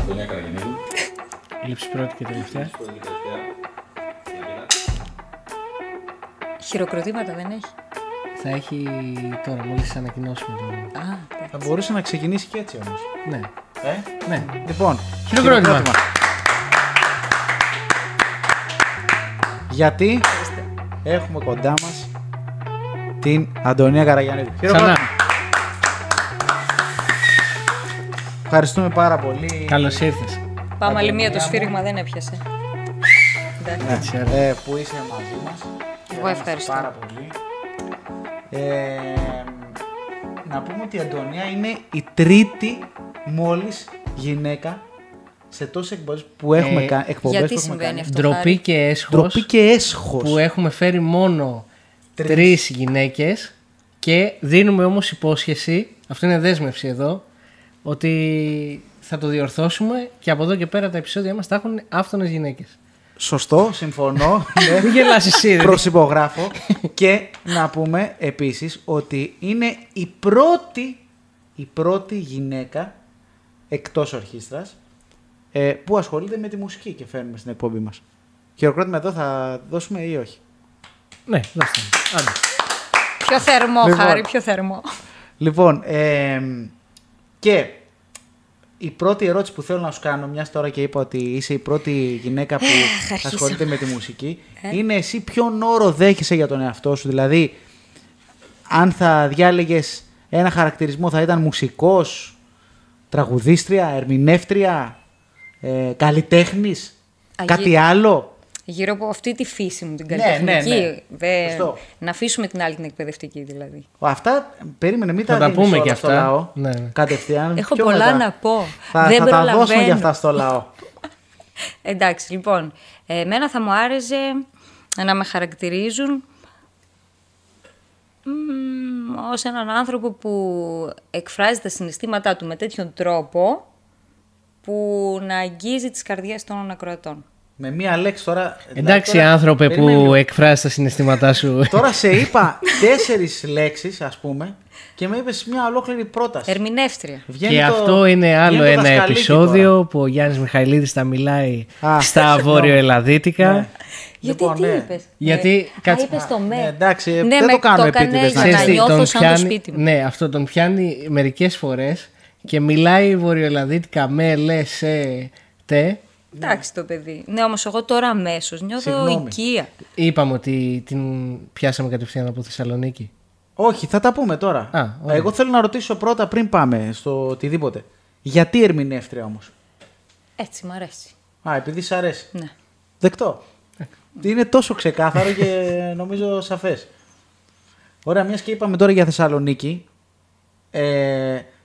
Αντωνία Καραγεννίδου. Λήψη πρώτη και τελευταία. Χειροκροτήματα δεν έχει. Θα έχει τώρα, μόλις ανακοινώσουμε το... Θα μπορούσε να ξεκινήσει και έτσι όμως. Ναι. Ναι. Λοιπόν, Χειροκρότημα. Γιατί έχουμε κοντά μας την Αντωνία Καραγεννίδου. Ξανά. Ευχαριστούμε πάρα πολύ. Καλώς ήρθες. Πάμε άλλη μία, Αντωνία το μου. σφύριγμα δεν έπιασε. Εντάξει. Που είσαι μαζί μας. Εγώ ευχαριστώ. Πάρα πολύ. Να πούμε ότι η Αντωνία είναι η τρίτη μόλις γυναίκα σε τόσες εκπομπές που έχουμε κάνει. Γιατί συμβαίνει αυτό? Ντροπή Χάρη? και έσχος. Ντροπή και έσχος. Που έχουμε φέρει μόνο 3 γυναίκες και δίνουμε όμως υπόσχεση, αυτό είναι δέσμευση εδώ, ότι θα το διορθώσουμε και από εδώ και πέρα τα επεισόδια μας θα έχουν άφθονες γυναίκες. Σωστό, συμφωνώ. Ναι. Μην γελάς εσύ. Προσυπογράφω. Και να πούμε επίσης ότι είναι η πρώτη γυναίκα εκτός ορχήστρας που ασχολείται με τη μουσική και φέρνουμε στην εκπομπή μας. Χειροκρότημα εδώ θα δώσουμε ή όχι? Ναι, δώστε. Άντε. Πιο θερμό, Λοιπόν. Χάρη, πιο θερμό. Λοιπόν, και η πρώτη ερώτηση που θέλω να σου κάνω, μιας τώρα και είπα ότι είσαι η πρώτη γυναίκα που ασχολείται με τη μουσική, είναι εσύ ποιον όρο δέχεσαι για τον εαυτό σου? Δηλαδή, αν θα διάλεγες ένα χαρακτηρισμό, θα ήταν μουσικός, τραγουδίστρια, ερμηνεύτρια, καλλιτέχνης, κάτι άλλο? Γύρω από αυτή τη φύση μου, την Ναι, καλλιτεχνική. ναι. Σωστό. Να αφήσουμε την άλλη την εκπαιδευτική δηλαδή. Αυτά, περίμενε, μην Θα τα τα δίνεις πούμε όλα και στο αυτά. λαό. Ναι, ναι. Κατευθείαν. Έχω πιο πολλά μετά. να πω. Θα Δεν τα προλαβαίνω. δώσουμε και αυτά στο λαό. Εντάξει, λοιπόν. Εμένα θα μου άρεσε να με χαρακτηρίζουν ως έναν άνθρωπο που εκφράζει τα συναισθήματά του με τέτοιον τρόπο που να αγγίζει τις καρδιές των ακροατών. Με μία λέξη τώρα. Εντάξει, τώρα, άνθρωπε περίμενε που λίγο. εκφράζει τα συναισθήματά σου. Τώρα σε είπα 4 λέξεις, ας πούμε, και με είπες μια ολόκληρη πρόταση. Ερμηνεύτρια. Βγαίνει Και το- αυτό είναι άλλο βγαίνει το ένα δασκαλίκι επεισόδιο τώρα. που ο Γιάννης Μιχαηλίδης θα μιλάει Α, στα συγγνώμη. βόρειο-ελλαδίτικα. Ναι. Γιατί Λοιπόν, τι ναι. είπες? Γιατί, κάτσε. Είπες το με. Ναι, εντάξει, Ναι, δεν με το κάνω έκανε επίτηδες για να να ξέρεις. νιώθω σαν το σπίτι μου. Ναι, αυτό τον πιάνει μερικές φορές και μιλάει βορειοελλαδίτικα με, λε, σε, τε. Εντάξει το παιδί. Ναι, όμως εγώ τώρα αμέσως νιώθω Συγγνώμη. οικία. Είπαμε ότι την πιάσαμε κατευθείαν από Θεσσαλονίκη. Όχι, θα τα πούμε τώρα. Α, ωραία. Εγώ θέλω να ρωτήσω πρώτα πριν πάμε στο οτιδήποτε. Γιατί ερμηνεύτρια όμως? Έτσι, μ' αρέσει. Α, επειδή σ' αρέσει. Ναι. Δεκτό. Είναι τόσο ξεκάθαρο και νομίζω σαφές. Ωραία, μιας και είπαμε τώρα για Θεσσαλονίκη.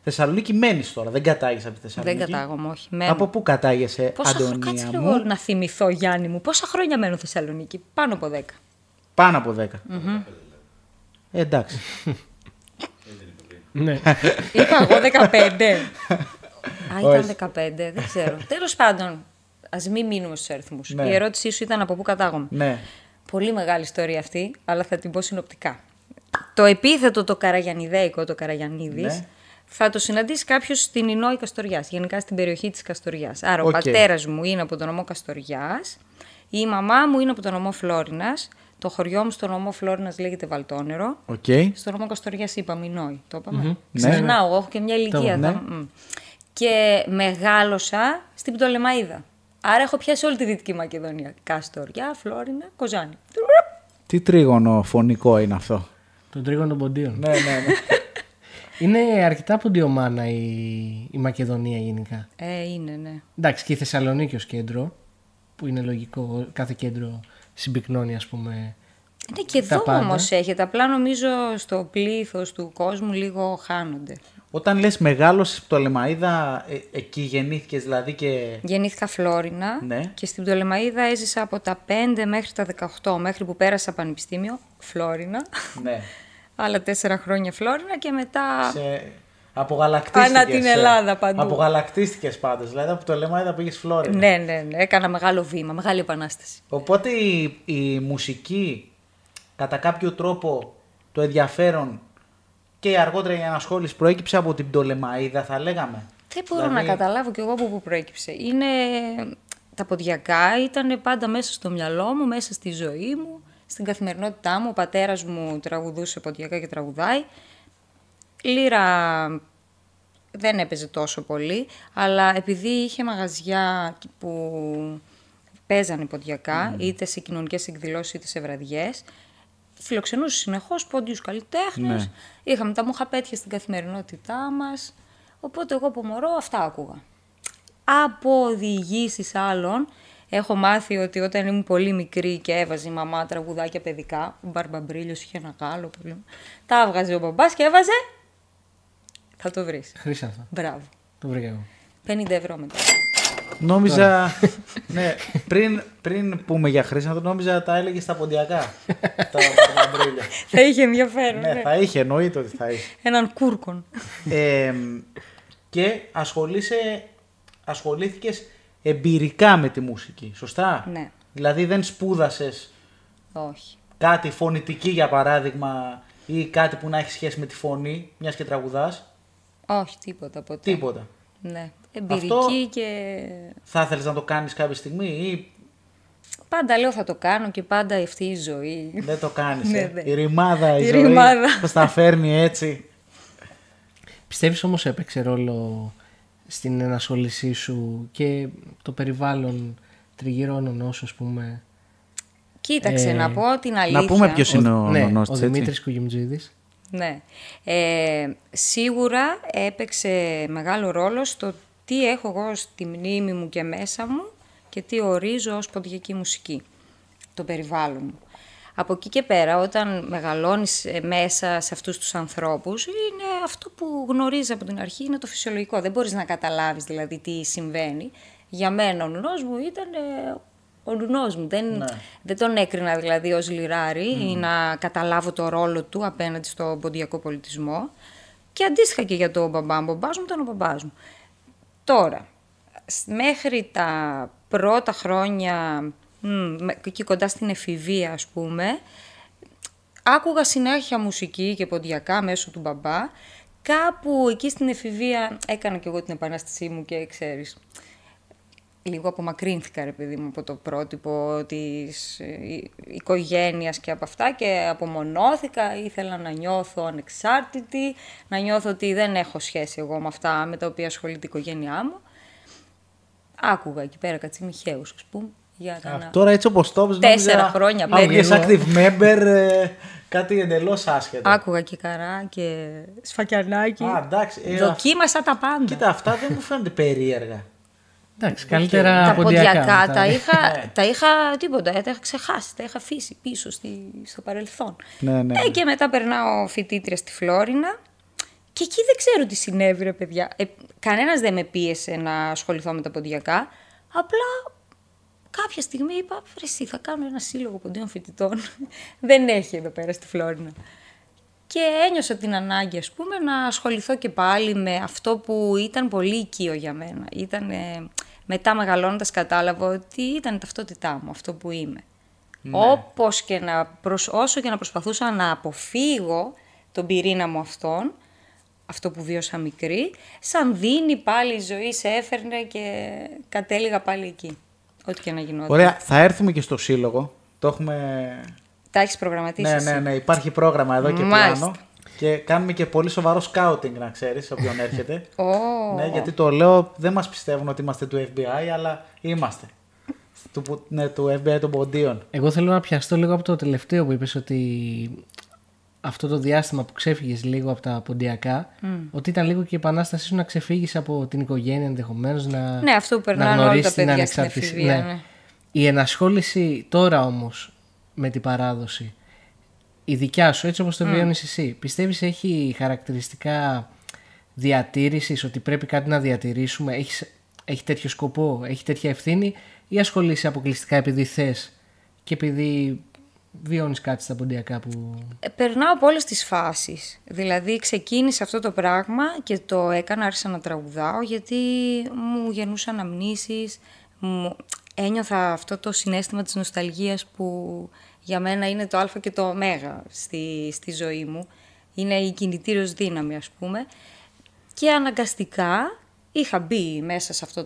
Θεσσαλονίκη μένεις τώρα, δεν κατάγεσαι από τη Θεσσαλονίκη. Δεν κατάγομαι, όχι. Μένω. Από πού κατάγεσαι, Πόσα Αντωνία κάτσε μου? λίγο να θυμηθώ, Γιάννη μου. Πόσα χρόνια μένω Θεσσαλονίκη? Πάνω από 10. Πάνω από 10. Εντάξει. Ναι. Είπα εγώ 15. Α, Όχι. ήταν 15, δεν ξέρω. Τέλος πάντων, ας μην μείνουμε στους αριθμούς. Ναι. Η ερώτησή σου ήταν από πού κατάγομαι. Ναι. Πολύ μεγάλη ιστορία αυτή, αλλά θα την πω συνοπτικά. Το επίθετο το Καραγιαννιδέικο, το Καραγιαννίδης, Ναι. θα το συναντήσει κάποιος στην Ινόη Καστοριάς, γενικά στην περιοχή της Καστοριάς. Άρα, Οκ. ο πατέρας μου είναι από τον νομό Καστοριάς, η μαμά μου είναι από τον νομό Φλόρινας, το χωριό μου στον νομό Φλόρινας λέγεται Βαλτόνερο. Οκ. Στον νομό Καστοριάς είπαμε Ινόη, το είπαμε. Ναι. Ξεχνάω, έχω και μια ηλικία. Ναι. Και μεγάλωσα στην Πτολεμαΐδα. Άρα έχω πιάσει όλη τη Δυτική Μακεδονία. Καστοριά, Φλόρινα, Κοζάνη. Τι τρίγωνο φωνικό είναι αυτό. Τον τρίγωνο των ποντίων. Ναι, ναι, ναι. Είναι αρκετά ποντιομάνα η Μακεδονία γενικά. Είναι, ναι. Εντάξει, και η Θεσσαλονίκη ως κέντρο, που είναι λογικό, κάθε κέντρο συμπυκνώνει, ας πούμε. Ναι, και τα εδώ πάντα. όμως έχετε. Απλά νομίζω στο πλήθος του κόσμου λίγο χάνονται. Όταν λες μεγάλος Πτολεμαΐδα, εκεί γεννήθηκες δηλαδή και... Γεννήθηκα Φλόρινα Ναι. και στην Πτολεμαΐδα έζησα από τα 5 μέχρι τα 18, μέχρι που πέρασα πανεπιστήμιο, Φλόρινα. Ναι. Άλλα 4 χρόνια Φλόρινα και μετά... Απογαλακτίστηκες. Ανά την Ελλάδα παντού. Απογαλακτίστηκες πάντως. Δηλαδή από Πτολεμαΐδα πήγες Φλόρινα. Ναι, ναι, ναι, έκανα μεγάλο βήμα, μεγάλη επανάσταση. Οπότε η μουσική, κατά κάποιο τρόπο, το ενδιαφέρον και αργότερα η ανασχόληση προέκυψε από την Πτολεμαΐδα, θα λέγαμε. Δεν μπορώ να καταλάβω κι εγώ από πού προέκυψε. Τα ποντιακά ήταν πάντα μέσα στο μυαλό μου, μέσα στη ζωή μου, στην καθημερινότητά μου. Ο πατέρας μου τραγουδούσε ποντιακά και τραγουδάει. Λύρα δεν έπαιζε τόσο πολύ, αλλά επειδή είχε μαγαζιά που παίζανε ποντιακά, είτε σε κοινωνικές εκδηλώσεις είτε σε βραδιές, φιλοξενούσε συνεχώς πόντιους καλλιτέχνες, είχαμε τα μοχαπέτια στην καθημερινότητά μας, οπότε εγώ από μωρό αυτά άκουγα. Από διηγήσεις άλλων, έχω μάθει ότι όταν ήμουν πολύ μικρή και έβαζε η μαμά τραγουδάκια παιδικά, ο Μπαρμπαμπρίλιος είχε ένα Γάλλο, τα έβγαζε ο μπαμπάς και έβαζε, θα το βρεις. Χρήσανθο. Μπράβο. Το βρήκα εγώ. 50 ευρώ μετά. Νόμιζα, ναι, πριν πούμε για Χρήσανθο, νόμιζα τα έλεγε στα ποντιακά, τα Μπαρμπαμπρίλια. Θα είχε ενδιαφέρον. Ναι, θα είχε, εννοείται ότι θα είχε. Έναν κούρκον. Και ασχολήθηκες εμπειρικά με τη μουσική, σωστά? Ναι. Δηλαδή δεν σπούδασες Όχι. κάτι φωνητική για παράδειγμα ή κάτι που να έχει σχέση με τη φωνή, μιας και τραγουδάς? Όχι, τίποτα ποτέ. Τίποτα. Ναι. Εμπειρική Αυτό και... Θα ήθελες να το κάνεις κάποια στιγμή ή... Πάντα λέω θα το κάνω και πάντα αυτή η ζωή. Δεν το κάνεις, Ναι, ναι. Η ρημάδα, η Η ζωή, ρημάδα. πώς τα φέρνει έτσι. Πιστεύεις όμως έπαιξε ρόλο στην ενασχόλησή σου και το περιβάλλον τριγύρω ονός, ας πούμε? Κοίταξε, να πω την αλήθεια. Να πούμε ποιος είναι ο νονός ο της, Δημήτρης Κουγιουμτζίδης. Ναι. Σίγουρα έπαιξε μεγάλο ρόλο στο τι έχω εγώ στη μνήμη μου και μέσα μου και τι ορίζω ως ποντιακή μουσική, το περιβάλλον μου. Από εκεί και πέρα, όταν μεγαλώνεις μέσα σε αυτούς τους ανθρώπους, είναι αυτό που γνωρίζεις από την αρχή, είναι το φυσιολογικό. Δεν μπορείς να καταλάβεις δηλαδή τι συμβαίνει. Για μένα ο νουνός μου ήταν ο νουνός μου. Δεν τον έκρινα δηλαδή ως λιράρι ή να καταλάβω το ρόλο του απέναντι στον ποντιακό πολιτισμό. Και αντίστοιχα και για τον μπαμπά μου. Ο μπαμπάς μου ήταν ο μπαμπάς μου. Τώρα, μέχρι τα πρώτα χρόνια, εκεί κοντά στην εφηβεία ας πούμε, άκουγα συνέχεια μουσική και ποντιακά μέσω του μπαμπά. Κάπου εκεί στην εφηβεία έκανα και εγώ την επανάστασή μου και ξέρεις, λίγο απομακρύνθηκα ρε παιδί μου από το πρότυπο της οικογένειας και από αυτά και απομονώθηκα, ήθελα να νιώθω ανεξάρτητη, να νιώθω ότι δεν έχω σχέση εγώ με αυτά με τα οποία ασχολείται η οικογένειά μου. Άκουγα εκεί πέρα Κατσιμιχαίους, ας πούμε. Τώρα έτσι όπως το 4 χρόνια, 5. active member, κάτι εντελώς άσχετο. Άκουγα και Καρά και Σφακιανάκι. Εντάξει. Δοκίμασα τα πάντα. Κοίτα, αυτά δεν μου φαίνονται περίεργα. Εντάξει, καλύτερα τα ποντιακά. Τα είχα τίποτα, τα είχα ξεχάσει, τα είχα αφήσει πίσω στο παρελθόν. Ναι. Και μετά περνάω φοιτήτρια στη Φλόρινα και εκεί δεν ξέρω τι συνέβη ρε παιδιά. Κανένας δεν με πίεσε να ασχοληθώ με τα ποντιακά, απλά κάποια στιγμή είπα, εσύ θα κάνω ένα σύλλογο ποντίων φοιτητών. Δεν έχει εδώ πέρα στη Φλόρινα. Και ένιωσα την ανάγκη, ας πούμε, να ασχοληθώ και πάλι με αυτό που ήταν πολύ οικείο για μένα. Μετά μεγαλώνοντας κατάλαβα ότι ήταν ταυτότητά μου, αυτό που είμαι. Ναι. Όσο και να προσπαθούσα να αποφύγω τον πυρήνα μου αυτόν, αυτό που βίωσα μικρή, σαν δίνει πάλι η ζωή, σε έφερνε και κατέληγα πάλι εκεί. Ό,τι και να γινόταν. Ωραία, θα έρθουμε και στο σύλλογο. Το έχουμε... Τα έχεις προγραμματίσει? Ναι, υπάρχει πρόγραμμα εδώ και πλάνο. Και κάνουμε και πολύ σοβαρό σκάουτινγκ, να ξέρεις, όποιον έρχεται. Ναι, γιατί το λέω, δεν μας πιστεύουν ότι είμαστε του FBI, αλλά είμαστε. Του FBI των ποντίων. Εγώ θέλω να πιαστώ λίγο από το τελευταίο που είπες, ότι αυτό το διάστημα που ξέφυγες λίγο από τα ποντιακά, ότι ήταν λίγο και η επανάστασή σου να ξεφύγεις από την οικογένεια ενδεχομένως, ναι, αυτό που περνάνε όλα τα παιδιά στην εφηβεία. Ναι. Η ενασχόληση τώρα όμως με την παράδοση, η δικιά σου, έτσι όπως το βιώνεις εσύ, πιστεύεις έχει χαρακτηριστικά διατήρησης, ότι πρέπει κάτι να διατηρήσουμε, έχει τέτοιο σκοπό, έχει τέτοια ευθύνη, ή ασχολείσαι αποκλειστικά επειδή θες και επειδή βιώνεις κάτι στα ποντιακά που... Περνάω από όλες τις φάσεις. Δηλαδή ξεκίνησε αυτό το πράγμα και το έκανα, άρχισα να τραγουδάω γιατί μου γεννούσαν αναμνήσεις, ένιωθα αυτό το συναίσθημα της νοσταλγίας που για μένα είναι το α και το ω στη ζωή μου. Είναι η κινητήριος δύναμη, ας πούμε. Και αναγκαστικά είχα μπει μέσα σε αυτό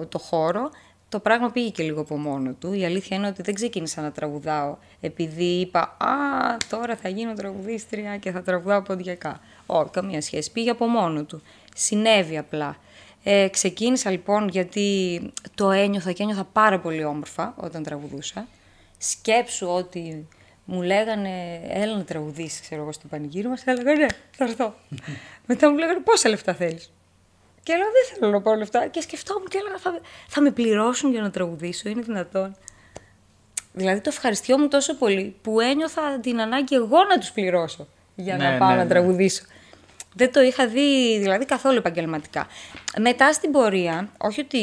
το χώρο. Το πράγμα πήγε και λίγο από μόνο του. Η αλήθεια είναι ότι δεν ξεκίνησα να τραγουδάω επειδή είπα «Α, τώρα θα γίνω τραγουδίστρια και θα τραγουδάω ποντιακά». Όχι, καμία σχέση. Πήγε από μόνο του. Συνέβη απλά. Ξεκίνησα λοιπόν γιατί το ένιωθα πάρα πολύ όμορφα όταν τραγουδούσα. Σκέψου ότι μου λέγανε «Έλα να τραγουδήσεις», ξέρω εγώ, στο πανηγύρι μας. Έλεγα «Ναι, θα έρθω». Μετά μου λέγανε «Πόσα λεφτά θέλεις?» Και λέω «Δεν θέλω να πάρω λεφτά». Και σκεφτόμουν και έλεγα θα με πληρώσουν για να τραγουδήσω, είναι δυνατόν? Δηλαδή το ευχαριστιόμουν τόσο πολύ που ένιωθα την ανάγκη εγώ να τους πληρώσω για να πάω να τραγουδήσω. Δεν το είχα δει δηλαδή καθόλου επαγγελματικά. Μετά στην πορεία, όχι ότι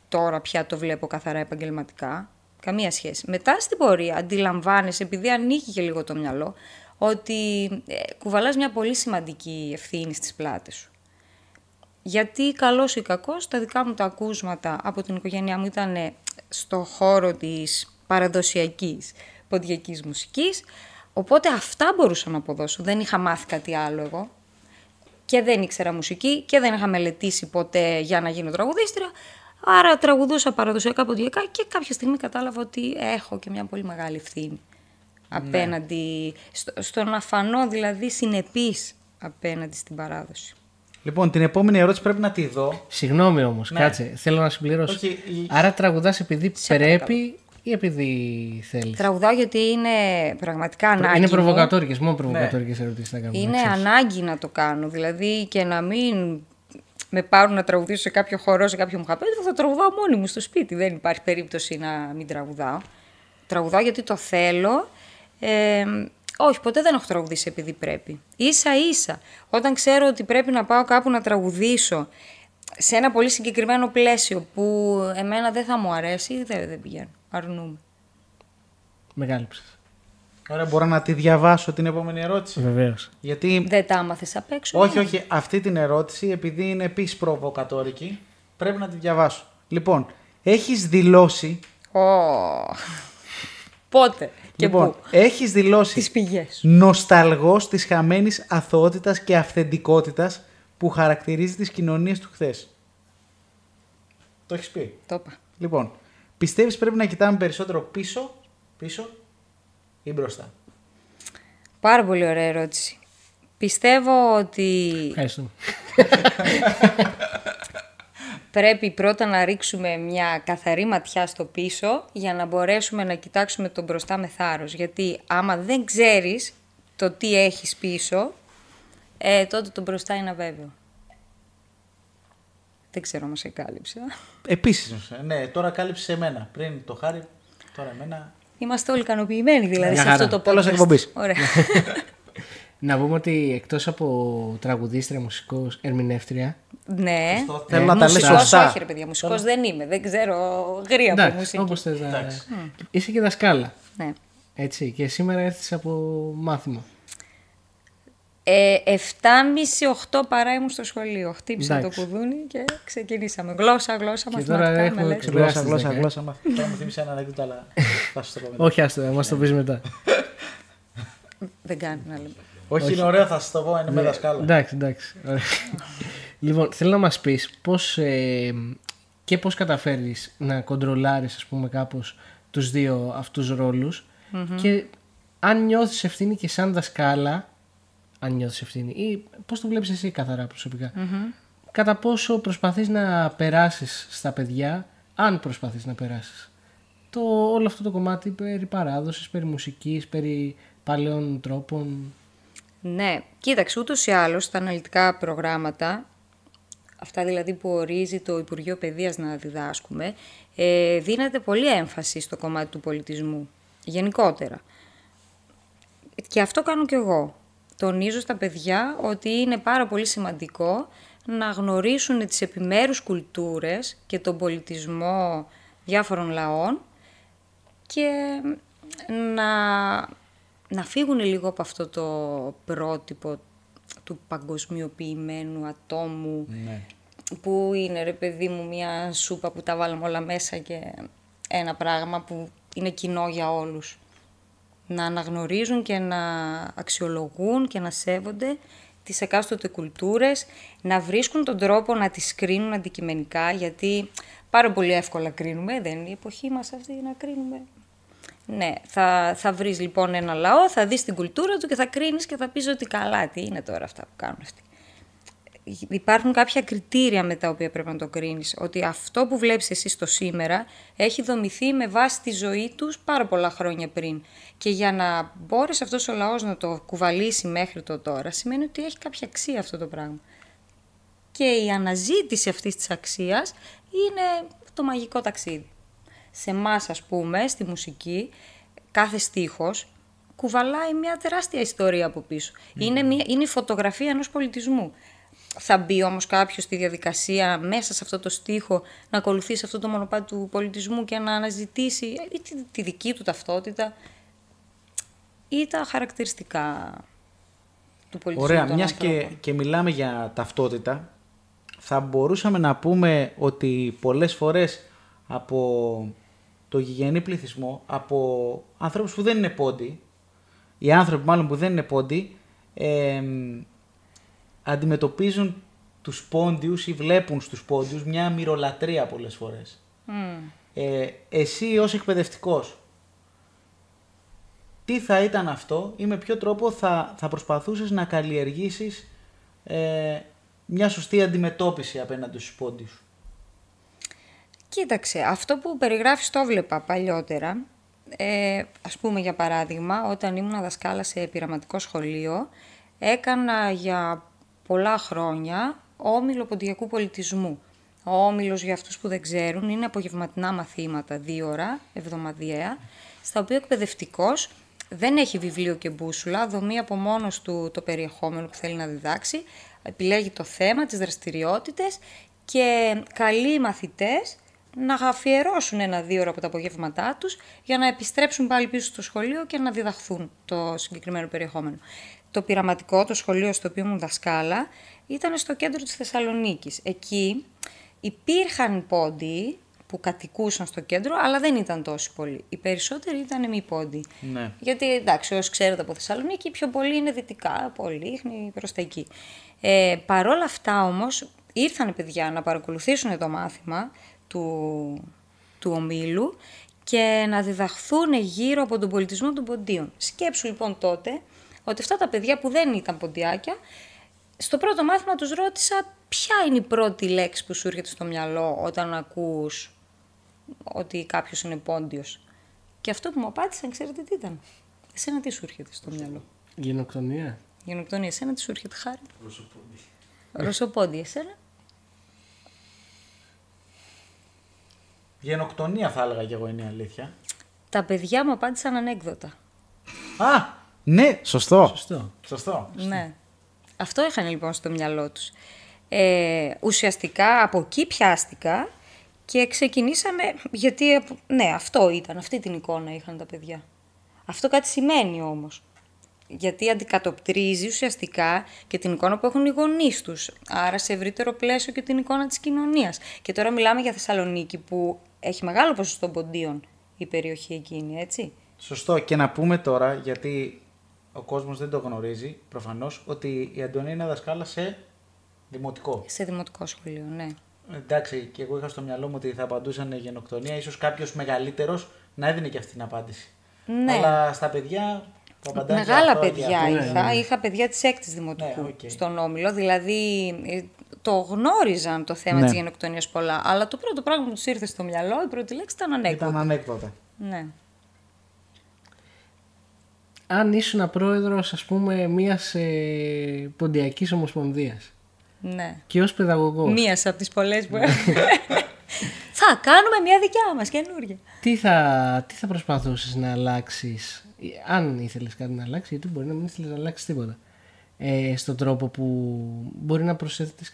τώρα πια το βλέπω καθαρά επαγγελματικά, καμία σχέση. Μετά στην πορεία αντιλαμβάνεσαι, επειδή ανοίγει και λίγο το μυαλό, ότι κουβαλάς μια πολύ σημαντική ευθύνη στις πλάτες σου. Γιατί καλός ή κακός, τα δικά μου τα ακούσματα από την οικογένειά μου ήταν στο χώρο της παραδοσιακής ποντιακής μουσικής, οπότε αυτά μπορούσα να αποδώσω. Δεν είχα μάθει κάτι άλλο εγώ και δεν ήξερα μουσική και δεν είχα μελετήσει ποτέ για να γίνω τραγουδίστρια, άρα τραγουδούσα παραδοσιακά ποντιακά και κάποια στιγμή κατάλαβα ότι έχω και μια πολύ μεγάλη ευθύνη απέναντι, στο να φανώ δηλαδή συνεπής απέναντι στην παράδοση. Λοιπόν, την επόμενη ερώτηση πρέπει να τη δω. Συγγνώμη όμως, κάτσε, θέλω να συμπληρώσω. Άρα τραγουδάς επειδή πρέπει ή επειδή θέλεις? Τραγουδάω γιατί είναι πραγματικά ανάγκη. Είναι προβοκατόρικες, μόνο προβοκατόρικες ερωτήσεις θα κάνουμε. Είναι ανάγκη να το κάνω, δηλαδή και να μην με πάρουν να τραγουδήσω σε κάποιο χορό, σε κάποιο μουχαπέδι, θα τραγουδάω μόνη μου στο σπίτι. Δεν υπάρχει περίπτωση να μην τραγουδάω. Τραγουδάω γιατί το θέλω. Όχι, ποτέ δεν έχω τραγουδήσει επειδή πρέπει. Ίσα-ίσα, όταν ξέρω ότι πρέπει να πάω κάπου να τραγουδήσω σε ένα πολύ συγκεκριμένο πλαίσιο που εμένα δεν θα μου αρέσει, δεν πηγαίνω. Αρνούμαι. Με κάλυψες. Άρα μπορώ να τη διαβάσω την επόμενη ερώτηση? Βεβαίως. Γιατί... Δεν τα άμαθες απ' έξω? Όχι. Αυτή την ερώτηση, επειδή είναι επίσης προβοκατόρικη, πρέπει να τη διαβάσω. Λοιπόν, έχεις δηλώσει... Πότε και πού? Έχεις δηλώσει τις πηγές. Νοσταλγός της χαμένης αθωότητας και αυθεντικότητας που χαρακτηρίζει τις κοινωνίες του χθες. Το έχεις πει? Το είπα. Λοιπόν, πιστεύεις πρέπει να κοιτάμε περισσότερο πίσω ή μπροστά? Πάρα πολύ ωραία ερώτηση. Πιστεύω ότι Ευχαριστούμε. πρέπει πρώτα να ρίξουμε μια καθαρή ματιά στο πίσω για να μπορέσουμε να κοιτάξουμε τον μπροστά με θάρρος. Γιατί άμα δεν ξέρεις το τι έχεις πίσω, τότε το μπροστά είναι αβέβαιο. Δεν ξέρω όμως κάλυψα. Επίσης, ναι, τώρα κάλυψε εμένα. Πριν το Χάρη, τώρα εμένα. Είμαστε όλοι ικανοποιημένοι δηλαδή Μια σε χαρά. αυτό το Τέλος podcast. εκπομπής. Ωραία. Να πούμε ότι εκτός από τραγουδίστρια, μουσικός, ερμηνεύτρια. Ναι. Θέλω να τα λες Μουσικός σωστά. όχι ρε παιδιά, μουσικός δεν είμαι. Δεν ξέρω γρήγορα από Εντάξει, μουσική. όπως θες να... Είσαι και δασκάλα. Ναι. Έτσι, και σήμερα έρθεις από μάθημα. 7.30-8 παρά ήμουν στο σχολείο. Χτύπησα το κουδούνι και ξεκινήσαμε. Γλώσσα, τώρα μαθηματικά, μελέτες. Γλώσσα. Τώρα μου θύμισε ένα ανέκδοτο, αλλά θα σου το πω μετά. Όχι, άστο, θα μας το πεις μετά. Δεν κάνει να λέμε. Όχι, είναι ωραίο, θα σου το πω, είναι με δασκάλα. Εντάξει. Ωραία. Λοιπόν, θέλω να μας πεις πώς καταφέρεις να κοντρολάρεις, ας πούμε, κάπως τους δύο αυτούς ρόλους και αν νιώθεις ευθύνη και σαν δασκάλα, αν νιώθεις ευθύνη ή πώς το βλέπεις εσύ καθαρά προσωπικά, κατά πόσο προσπαθείς να περάσεις στα παιδιά, αν προσπαθείς να περάσεις όλο αυτό το κομμάτι περί παράδοσης, περί μουσικής, περί παλαιών τρόπων. Ναι, κοίταξε, ούτως ή άλλως τα αναλυτικά προγράμματα, αυτά δηλαδή που ορίζει το Υπουργείο Παιδείας να διδάσκουμε, δίνεται πολύ έμφαση στο κομμάτι του πολιτισμού, γενικότερα. Και αυτό κάνω κι εγώ. Τονίζω στα παιδιά ότι είναι πάρα πολύ σημαντικό να γνωρίσουν τις επιμέρους κουλτούρες και τον πολιτισμό διάφορων λαών και να φύγουν λίγο από αυτό το πρότυπο του παγκοσμιοποιημένου ατόμου, ναι, που είναι ρε παιδί μου μια σούπα που τα βάλαμε όλα μέσα και ένα πράγμα που είναι κοινό για όλους. Να αναγνωρίζουν και να αξιολογούν και να σέβονται τις εκάστοτε κουλτούρες, να βρίσκουν τον τρόπο να τις κρίνουν αντικειμενικά, γιατί πάρα πολύ εύκολα κρίνουμε, δεν είναι η εποχή μας αυτή να κρίνουμε. Ναι, θα βρεις λοιπόν ένα λαό, θα δεις την κουλτούρα του και θα κρίνεις και θα πεις ότι καλά, τι είναι τώρα αυτά που κάνουν αυτοί. Υπάρχουν κάποια κριτήρια με τα οποία πρέπει να το κρίνεις, ότι αυτό που βλέπεις εσύ στο σήμερα έχει δομηθεί με βάση τη ζωή τους πάρα πολλά χρόνια πριν. Και για να μπορείς αυτός ο λαός να το κουβαλήσει μέχρι το τώρα, σημαίνει ότι έχει κάποια αξία αυτό το πράγμα. Και η αναζήτηση αυτής της αξίας είναι το μαγικό ταξίδι. Σε εμάς, ας πούμε, στη μουσική, κάθε στίχος κουβαλάει μια τεράστια ιστορία από πίσω. Είναι η φωτογραφία ενός πολιτισμού. Θα μπει όμως κάποιος στη διαδικασία μέσα σε αυτό το στίχο να ακολουθήσει αυτό το μονοπάτι του πολιτισμού και να αναζητήσει ή τη δική του ταυτότητα ή τα χαρακτηριστικά του πολιτισμού. Ωραία, μιας και μιλάμε για ταυτότητα, θα μπορούσαμε να πούμε ότι πολλές φορές από το γηγενή πληθυσμό, από ανθρώπους που δεν είναι πόντιοι, οι άνθρωποι μάλλον που δεν είναι πόντιοι, αντιμετωπίζουν τους πόντιους ή βλέπουν στους πόντιους μια μυρολατρεία πολλές φορές. Εσύ ως εκπαιδευτικός, τι θα ήταν αυτό ή με ποιο τρόπο θα προσπαθούσες να καλλιεργήσεις μια σωστή αντιμετώπιση απέναντι στους πόντιους? Κοίταξε, αυτό που περιγράφεις το έβλεπα παλιότερα. Ας πούμε για παράδειγμα, όταν ήμουν δασκάλα σε πειραματικό σχολείο, έκανα για πολλά χρόνια όμιλο ποντιακού πολιτισμού. Ο όμιλος, για αυτούς που δεν ξέρουν, είναι απογευματινά μαθήματα, 2 ώρα, εβδομαδιαία, στα οποία ο εκπαιδευτικός δεν έχει βιβλίο και μπούσουλα, δομεί από μόνος του το περιεχόμενο που θέλει να διδάξει, επιλέγει το θέμα, τις δραστηριότητες και καλεί μαθητές να αφιερώσουν 1-2 ώρα από τα απογεύματά τους για να επιστρέψουν πάλι πίσω στο σχολείο και να διδαχθούν το συγκεκριμένο περιεχόμενο. Το πειραματικό, το σχολείο στο οποίο ήμουν δασκάλα, ήταν στο κέντρο της Θεσσαλονίκης. Εκεί υπήρχαν πόντιοι που κατοικούσαν στο κέντρο, αλλά δεν ήταν τόσοι πολλοί. Οι περισσότεροι ήταν μη πόντιοι. Ναι. Γιατί, εντάξει, όσοι ξέρετε από Θεσσαλονίκη, πιο πολλοί είναι δυτικά, Πολύχνη, προς τα εκεί. Παρόλα αυτά όμως, ήρθαν παιδιά να παρακολουθήσουν το μάθημα του ομίλου και να διδαχθούν γύρω από τον πολιτισμό των ποντίων. Σκέψου λοιπόν τότε ότι αυτά τα παιδιά που δεν ήταν ποντιάκια, στο πρώτο μάθημα τους ρώτησα ποια είναι η πρώτη λέξη που σου έρχεται στο μυαλό όταν ακούς ότι κάποιος είναι πόντιος. Και αυτό που μου απάντησαν, ξέρετε τι ήταν? Εσένα τι σου έρχεται στο μυαλό? Γενοκτονία. Γενοκτονία. Εσένα τι σου έρχεται, Χάρη? Ρωσοπόντι. Εσένα? Γενοκτονία θα έλεγα και εγώ, είναι η αλήθεια. Τα παιδιά μου απάντησαν ανέκδοτα. Α, ναι, σωστό. Ναι. Αυτό είχαν λοιπόν στο μυαλό τους. Ουσιαστικά από εκεί πιάστηκα και ξεκινήσαμε, γιατί ναι, αυτό ήταν, αυτή την εικόνα είχαν τα παιδιά. Αυτό κάτι σημαίνει όμως. Γιατί αντικατοπτρίζει ουσιαστικά και την εικόνα που έχουν οι γονείς τους. Άρα σε ευρύτερο πλαίσιο και την εικόνα της κοινωνίας. Και τώρα μιλάμε για Θεσσαλονίκη που έχει μεγάλο ποσοστό ποντίων η περιοχή εκείνη, έτσι. Σωστό. Και να πούμε τώρα, γιατί ο κόσμος δεν το γνωρίζει προφανώς, ότι η Αντωνία είναι δασκάλα σε δημοτικό. Σε δημοτικό σχολείο, ναι. Εντάξει, και εγώ είχα στο μυαλό μου ότι θα απαντούσαν γενοκτονία. Ίσως κάποιος μεγαλύτερος να έδινε και αυτή την απάντηση. Ναι. Αλλά στα παιδιά που απαντάνε. Μεγάλα παιδιά είχα. Είχα παιδιά της 6ης δημοτικού, ναι, okay, στον όμιλο. Δηλαδή το γνώριζαν το θέμα, ναι, της γενοκτονίας πολλά. Αλλά το πρώτο πράγμα που τους ήρθε στο μυαλό, η πρώτη λέξη ήταν ανέκδοτα. Ήταν ανέκδοτα. Ναι. Αν ήσουν πρόεδρος, ας πούμε, μιας ποντιακής ομοσπονδίας. Ναι. Και ως παιδαγωγός. Μίας από τις πολλές που έχουμε. Θα κάνουμε μια δικιά μας, καινούργια. Τι θα προσπαθούσες να αλλάξεις, αν ήθελες κάτι να αλλάξεις, γιατί μπορεί να μην ήθελες να αλλάξεις τίποτα, στον τρόπο που μπορεί να προσθέτεις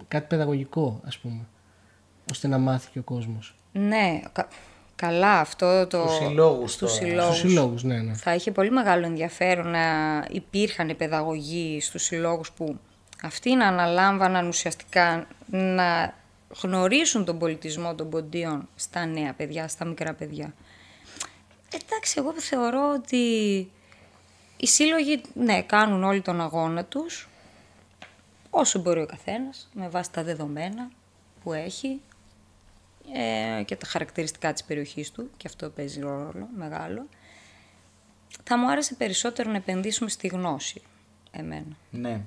κάτι παιδαγωγικό, ας πούμε, ώστε να μάθει και ο κόσμος. Ναι, καλά αυτό το... Στους συλλόγους. Ναι. Θα είχε πολύ μεγάλο ενδιαφέρον να υπήρχαν παιδαγωγοί στους συλλόγους που αυτοί να αναλάμβαναν ουσιαστικά να γνωρίσουν τον πολιτισμό των ποντίων στα νέα παιδιά, στα μικρά παιδιά. Εντάξει, εγώ θεωρώ ότι οι σύλλογοι, ναι, κάνουν όλοι τον αγώνα τους όσο μπορεί ο καθένας, με βάση τα δεδομένα που έχει και τα χαρακτηριστικά της περιοχής του, και αυτό παίζει ρόλο μεγάλο. Θα μου άρεσε περισσότερο να επενδύσουμε στη γνώση, εμένα. Ναι.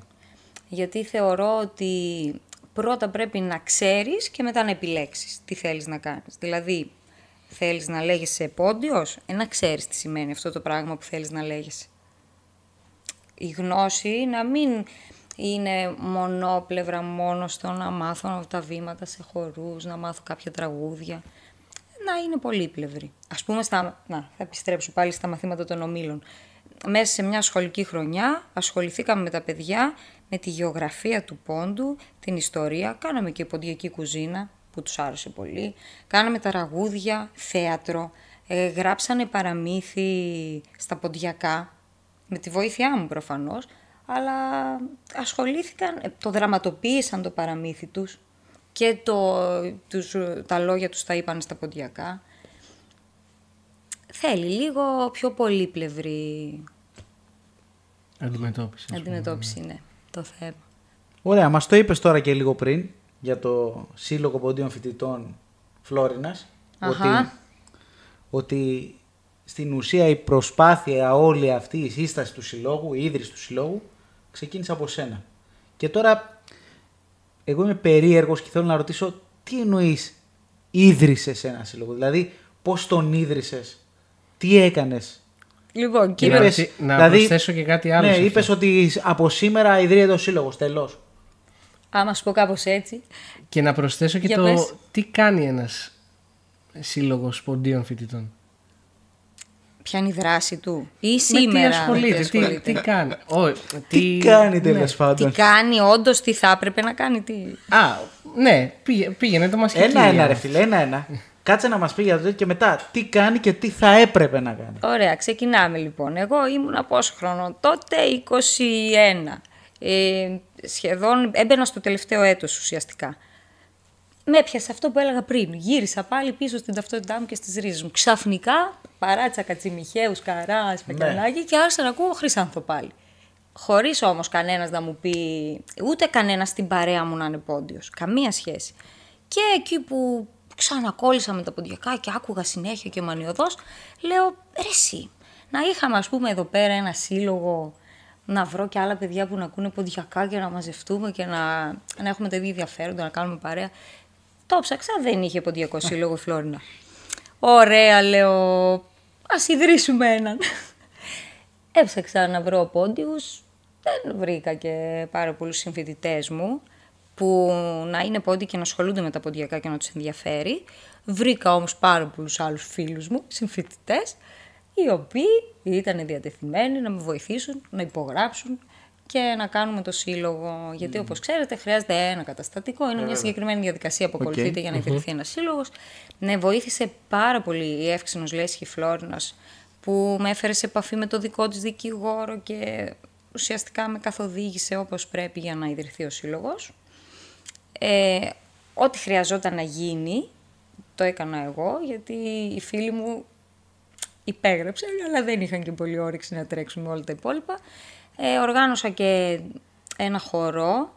Γιατί θεωρώ ότι πρώτα πρέπει να ξέρεις και μετά να επιλέξεις τι θέλεις να κάνεις. Δηλαδή, θέλεις να λέγεσαι πόντιος, να ξέρεις τι σημαίνει αυτό το πράγμα που θέλεις να λέγεσαι. Η γνώση να μην είναι μονόπλευρα μόνο στο να μάθω τα βήματα σε χορούς, να μάθω κάποια τραγούδια. Να είναι πολύπλευρη. Ας πούμε, θα επιστρέψω πάλι στα μαθήματα των ομίλων. Μέσα σε μια σχολική χρονιά ασχοληθήκαμε με τα παιδιά, με τη γεωγραφία του πόντου, την ιστορία, κάναμε και ποντιακή κουζίνα που τους άρεσε πολύ, κάναμε τραγούδια, θέατρο, γράψανε παραμύθι στα ποντιακά, με τη βοήθειά μου προφανώς, αλλά ασχολήθηκαν, το δραματοποίησαν το παραμύθι τους και τα λόγια τους τα είπαν στα ποντιακά. Θέλει λίγο πιο πολύπλευρη αντιμετώπιση, ναι, το θέμα. Ωραία, μας το είπες τώρα και λίγο πριν για το Σύλλογο Ποντίων Φοιτητών Φλόρινας, ότι στην ουσία η προσπάθεια όλη αυτή, η σύσταση του συλλόγου, η ίδρυση του συλλόγου, ξεκίνησε από σένα. Και τώρα εγώ είμαι περίεργος και θέλω να ρωτήσω τι εννοείς ίδρυσες ένα σύλλογο, δηλαδή πώς τον ίδρυσες, τι έκανες. Λοιπόν, να προσθέσω και κάτι άλλο. Ναι, είπες ότι από σήμερα ιδρύεται ο σύλλογος, τελώς. Άμα σου πω κάπως έτσι. Και να προσθέσω και τι κάνει ένας σύλλογος ποντίων φοιτητών. Ποια είναι η δράση του ή σήμερα. Τι ασχολείται, τι κάνει. Τι κάνει τέλος πάντων. Τι κάνει, όντως τι θα έπρεπε να κάνει. Ναι, πήγαινε το μας και ένα ρε φίλε, ένα. Κάτσε να μας πει για το και μετά τι κάνει και τι θα έπρεπε να κάνει. Ωραία, ξεκινάμε λοιπόν. Εγώ ήμουν πόσο χρόνο τότε, 21. Σχεδόν έμπαινα στο τελευταίο έτος ουσιαστικά. Με έπιασε αυτό που έλεγα πριν. Γύρισα πάλι πίσω στην ταυτότητά μου και στις ρίζες μου. Ξαφνικά παράτησα Κατσιμιχαίου, Καρά, Σπακιανάκη και άρχισα να ακούω Χρυσάνθο πάλι. Χωρίς όμως κανένας να μου πει, ούτε κανένας στην παρέα μου να είναι πόντιος. Καμία σχέση. Και εκεί που ξανακόλλησα με τα ποντιακά και άκουγα συνέχεια και μανιωδώς, λέω ρε εσύ, να είχαμε ας πούμε εδώ πέρα ένα σύλλογο, να βρω και άλλα παιδιά που να ακούνε ποντιακά και να μαζευτούμε και να έχουμε τα ίδια ενδιαφέροντα, να κάνουμε παρέα. Το ψάξα, δεν είχε ποντιακό σύλλογο Φλόρινα. Ωραία, λέω, ας ιδρύσουμε έναν. Έψαξα να βρω πόντιους, δεν βρήκα και πάρα πολλούς συμφοιτητές μου που να είναι πόντιοι και να ασχολούνται με τα ποντιακά και να τους ενδιαφέρει. Βρήκα όμως πάρα πολλούς άλλους φίλους μου, συμφοιτητές, οι οποίοι ήταν διατεθειμένοι να με βοηθήσουν, να υπογράψουν και να κάνουμε το σύλλογο. Γιατί όπως ξέρετε χρειάζεται ένα καταστατικό, είναι μια συγκεκριμένη διαδικασία που ακολουθείται για να ιδρυθεί ένας σύλλογος. Ναι, βοήθησε πάρα πολύ η Εύξηνος Λέσχη Φλόρινας που με έφερε σε επαφή με το δικό της δικηγόρο και ουσιαστικά με καθοδήγησε όπως πρέπει για να ιδρυθεί ο σύλλογος. Ό,τι χρειαζόταν να γίνει το έκανα εγώ, γιατί οι φίλοι μου υπέγραψαν, αλλά δεν είχαν και πολύ όρεξη να τρέξουν με όλα τα υπόλοιπα. Οργάνωσα και ένα χορό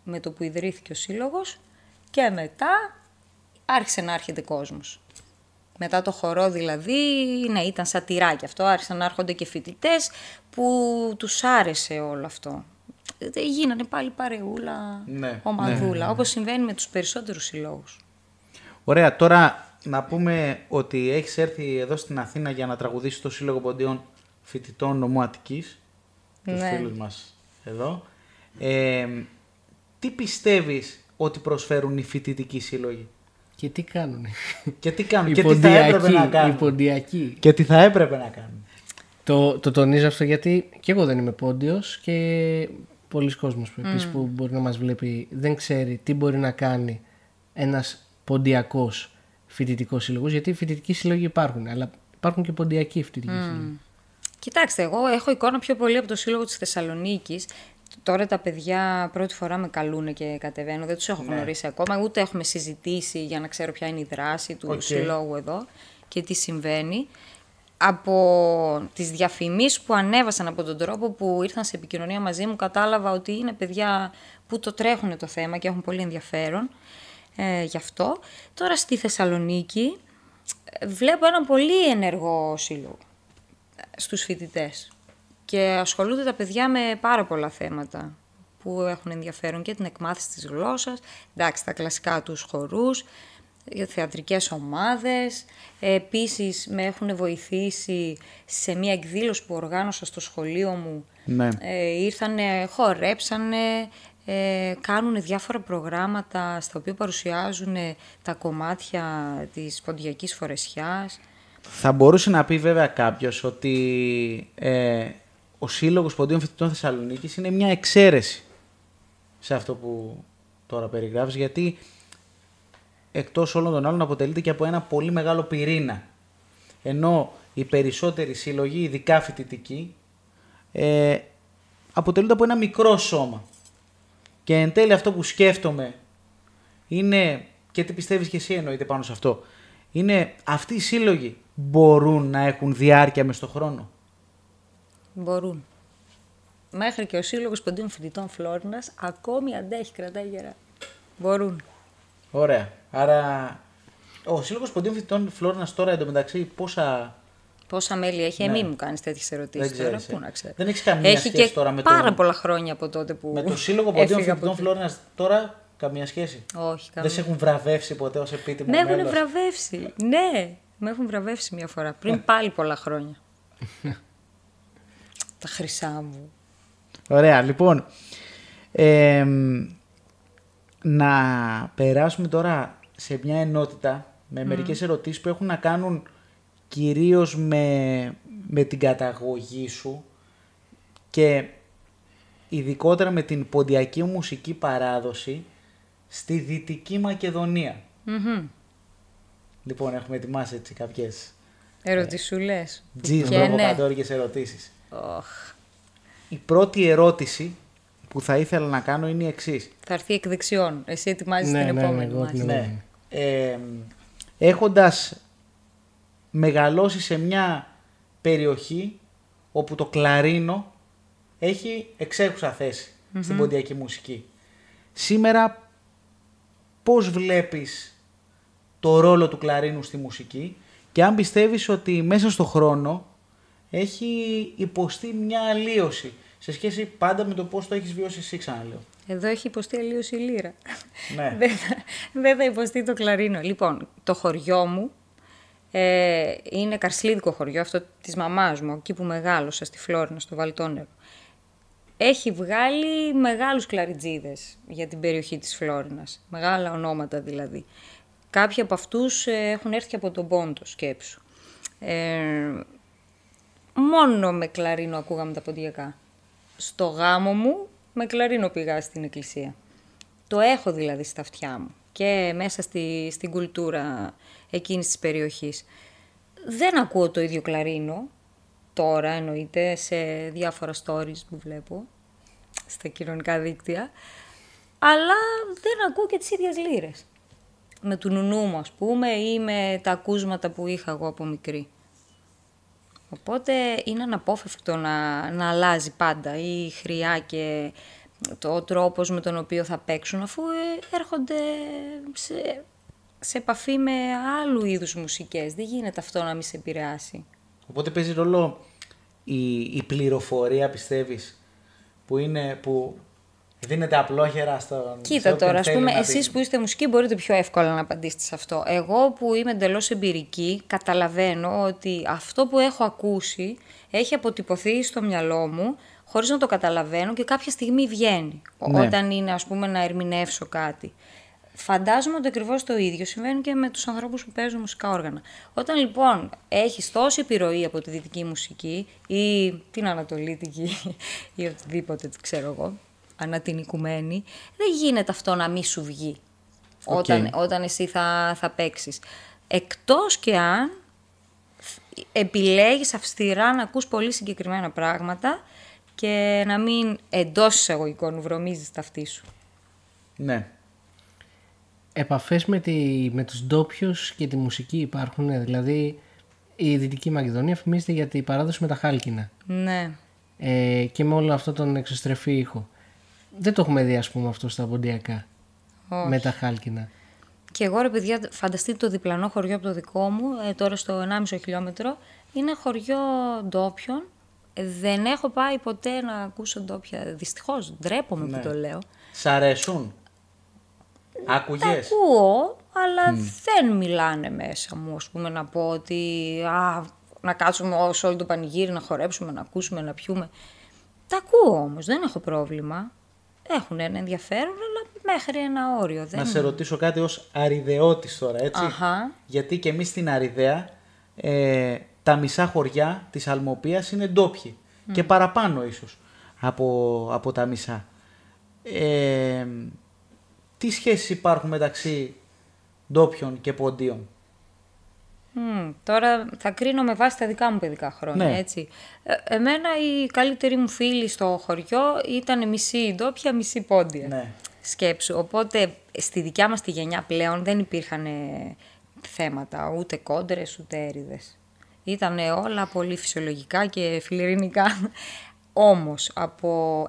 με το που ιδρύθηκε ο σύλλογος και μετά άρχισε να έρχεται κόσμος. Μετά το χορό δηλαδή, ναι, ήταν σαν τυράκι αυτό, άρχισαν να έρχονται και φοιτητές που τους άρεσε όλο αυτό. Γίνανε πάλι παρεούλα, ομαδούλα, όπως συμβαίνει με τους περισσότερους συλλόγους. Ωραία, τώρα να πούμε ότι έχεις έρθει εδώ στην Αθήνα για να τραγουδήσεις το Σύλλογο Ποντίων Φοιτητών Νομού Αττικής, τους φίλους μας εδώ. Τι πιστεύεις ότι προσφέρουν οι φοιτητικοί σύλλογοι? Και τι κάνουν. Και τι θα έπρεπε να κάνουν. Οι ποντιακοί. Και τι θα έπρεπε να κάνουν. Το τονίζω αυτό γιατί και εγώ δεν είμαι πόντιος και πολλοί κόσμος που μπορεί να μας βλέπει δεν ξέρει τι μπορεί να κάνει ένας ποντιακός φοιτητικός σύλλογος, γιατί οι φοιτητικοί σύλλογοι υπάρχουν, αλλά υπάρχουν και ποντιακοί φοιτητικοί σύλλογοι. Κοιτάξτε, εγώ έχω εικόνα πιο πολύ από το Σύλλογο της Θεσσαλονίκης. Τώρα τα παιδιά πρώτη φορά με καλούν και κατεβαίνω, δεν τους έχω γνωρίσει ακόμα, ούτε έχουμε συζητήσει για να ξέρω ποια είναι η δράση του συλλόγου εδώ και τι συμβαίνει. από τις διαφημίσεις που ανέβασαν, από τον τρόπο που ήρθαν σε επικοινωνία μαζί μου, κατάλαβα ότι είναι παιδιά που το τρέχουν το θέμα και έχουν πολύ ενδιαφέρον γι' αυτό. Τώρα στη Θεσσαλονίκη βλέπω ένα πολύ ενεργό σύλλογο στους φοιτητές και ασχολούνται τα παιδιά με πάρα πολλά θέματα που έχουν ενδιαφέρον, και την εκμάθηση της γλώσσας, εντάξει, τα κλασικά τους χορούς, θεατρικές ομάδες. Επίσης με έχουν βοηθήσει σε μια εκδήλωση που οργάνωσα στο σχολείο μου. Ναι. Ήρθανε, χορέψανε, κάνουν διάφορα προγράμματα στα οποία παρουσιάζουν τα κομμάτια της ποντιακής φορεσιάς. Θα μπορούσε να πει βέβαια κάποιος ότι ο Σύλλογος Ποντίων Φοιτητών Θεσσαλονίκης είναι μια εξαίρεση σε αυτό που τώρα περιγράφεις, γιατί εκτός όλων των άλλων αποτελείται και από ένα πολύ μεγάλο πυρήνα. Ενώ οι περισσότεροι σύλλογοι, ειδικά φοιτητικοί, αποτελούνται από ένα μικρό σώμα. Και εν τέλει αυτό που σκέφτομαι είναι, και τι πιστεύεις και εσύ εννοείται πάνω σε αυτό, είναι αυτοί οι σύλλογοι μπορούν να έχουν διάρκεια μες στον χρόνο? Μπορούν. Μέχρι και ο Σύλλογος Ποντίων Φοιτητών Φλόρινας ακόμη αντέχει, κρατάει γερά. Μπορούν. Ωραία. Άρα ο Σύλλογος Ποντίων Φοιτητών Φλόρινας τώρα εντωμεταξύ Πόσα μέλη έχει, Ναι. Μην μου κάνεις τέτοιες ερωτήσεις τώρα, πού να ξέρω. Δεν έχεις καμία Έχει σχέση και τώρα με πάρα τον... πολλά χρόνια από τότε που Με το Σύλλογο Ποντίων έφυγα από Φοιτητών εκεί. Φλόρινας τώρα καμία σχέση? Όχι, Δεν σε έχουν βραβεύσει ποτέ ως επίτιμο Με έχουν μέλος? βραβεύσει. Ναι, με έχουν βραβεύσει μια φορά. Πριν πάλι πολλά χρόνια. Τα χρυσά μου. Ωραία, λοιπόν. Να περάσουμε τώρα σε μια ενότητα με μερικές ερωτήσεις που έχουν να κάνουν κυρίως με την καταγωγή σου και ειδικότερα με την ποντιακή μουσική παράδοση στη Δυτική Μακεδονία. Λοιπόν, έχουμε ετοιμάσει έτσι κάποιες Ερωτησούλες. τζιζ Και ναι. προβοκατόρικες ερωτήσεις. Οχ. Η πρώτη ερώτηση που θα ήθελα να κάνω είναι η εξής. Θα έρθει εκ δεξιών. Εσύ ετοιμάζεις Ναι, την ναι, επόμενη. εγώ μάλιστα. την Ναι. Έχοντας μεγαλώσει σε μια περιοχή όπου το κλαρίνο έχει εξέχουσα θέση στην ποντιακή μουσική. Σήμερα πώς βλέπεις το ρόλο του κλαρίνου στη μουσική και αν πιστεύεις ότι μέσα στο χρόνο έχει υποστεί μια αλλίωση σε σχέση πάντα με το πώς το έχεις βιώσει εσύ, ξαναλέω. Εδώ έχει υποστεί αλλίωση η λύρα. Ναι. Δεν θα υποστεί το κλαρίνο. Λοιπόν, το χωριό μου είναι καρσλίδικο χωριό, αυτό της μαμάς μου, εκεί που μεγάλωσα, στη Φλόρινα, στο Βαλτόνερο. Έχει βγάλει μεγάλους κλαριτζίδες για την περιοχή της Φλόρινας. Μεγάλα ονόματα δηλαδή. Κάποιοι από αυτούς έχουν έρθει και από τον Πόντο, σκέψου. Μόνο με κλαρίνο ακούγαμε τα ποντιακά. Στο γάμο μου με κλαρίνο πήγα στην εκκλησία. Το έχω δηλαδή στα αυτιά μου και μέσα στην κουλτούρα εκείνης της περιοχής. Δεν ακούω το ίδιο κλαρίνο τώρα, εννοείται, σε διάφορα stories που βλέπω στα κοινωνικά δίκτυα, αλλά δεν ακούω και τις ίδιες λύρες. Με του νουνού μου, ας πούμε, ή με τα ακούσματα που είχα εγώ από μικρή. Οπότε είναι αναπόφευκτο να αλλάζει πάντα η χρειά και το τρόπος με τον οποίο θα παίξουν, αφού έρχονται σε επαφή με άλλου είδους μουσικές. Δεν γίνεται αυτό να μην σε επηρεάσει. Οπότε παίζει ρόλο η πληροφορία, πιστεύεις, που δίνεται απλόχερα στον... Κοίτα τώρα, ας πούμε, εσείς που είστε μουσικοί μπορείτε πιο εύκολα να απαντήσετε σε αυτό. Εγώ που είμαι εντελώς εμπειρική, καταλαβαίνω ότι αυτό που έχω ακούσει έχει αποτυπωθεί στο μυαλό μου χωρίς να το καταλαβαίνω και κάποια στιγμή βγαίνει, όταν είναι, ας πούμε, να ερμηνεύσω κάτι. Φαντάζομαι ότι ακριβώς το ίδιο συμβαίνει και με τους ανθρώπους που παίζουν μουσικά όργανα. Όταν λοιπόν έχεις τόση επιρροή από τη δυτική μουσική ή την ανατολίτικη ή οτιδήποτε, ξέρω εγώ, ανατινικουμένη, δεν γίνεται αυτό να μη σου βγει όταν εσύ θα παίξεις. Εκτός και αν επιλέγεις αυστηρά να ακούς πολύ συγκεκριμένα πράγματα και να μην εντός εισαγωγικών βρωμίζεις τα αυτή σου. Ναι. Επαφές με τους ντόπιους και τη μουσική υπάρχουν, δηλαδή η Δυτική Μακεδονία φημίζεται για την παράδοση με τα χάλκινα. Ναι. Και με όλο αυτό τον εξωστρεφή ήχο. Δεν το έχουμε δει, ας πούμε, αυτό στα ποντιακά. Όχι. Με τα χάλκινα. Και εγώ, ρε παιδιά, φανταστείτε το διπλανό χωριό από το δικό μου, τώρα στο 1,5 χιλιόμετρο, είναι χωριό ντόπιων. Δεν έχω πάει ποτέ να ακούσω ντόπια. Δυστυχώς, ντρέπομαι που το λέω. Σ' αρέσουν? Άκουγες? Τα ακούω, αλλά δεν μιλάνε μέσα μου, ας πούμε, να πω ότι να κάτσουμε σε όλο το πανηγύρι, να χορέψουμε, να ακούσουμε, να πιούμε. Τα ακούω όμως, δεν έχω πρόβλημα. Έχουν ένα ενδιαφέρον, αλλά μέχρι ένα όριο. Να σε ρωτήσω κάτι ως αριδεώτης τώρα, έτσι. Αχα. Γιατί και εμείς στην Αριδαία τα μισά χωριά της Αλμοπίας είναι ντόπιοι. Και παραπάνω ίσως από τα μισά. Τι σχέσεις υπάρχουν μεταξύ ντόπιων και ποντίων? Τώρα θα κρίνω με βάση τα δικά μου παιδικά χρόνια, Ναι. έτσι. Εμένα οι καλύτεροι μου φίλοι στο χωριό ήταν μισή ντόπια, μισή πόντια. Ναι. Σκέψου. Οπότε στη δικιά μας τη γενιά πλέον δεν υπήρχαν θέματα, ούτε κόντρες, ούτε έρηδες. Ήταν όλα πολύ φυσιολογικά και φιλιρινικά. Όμως,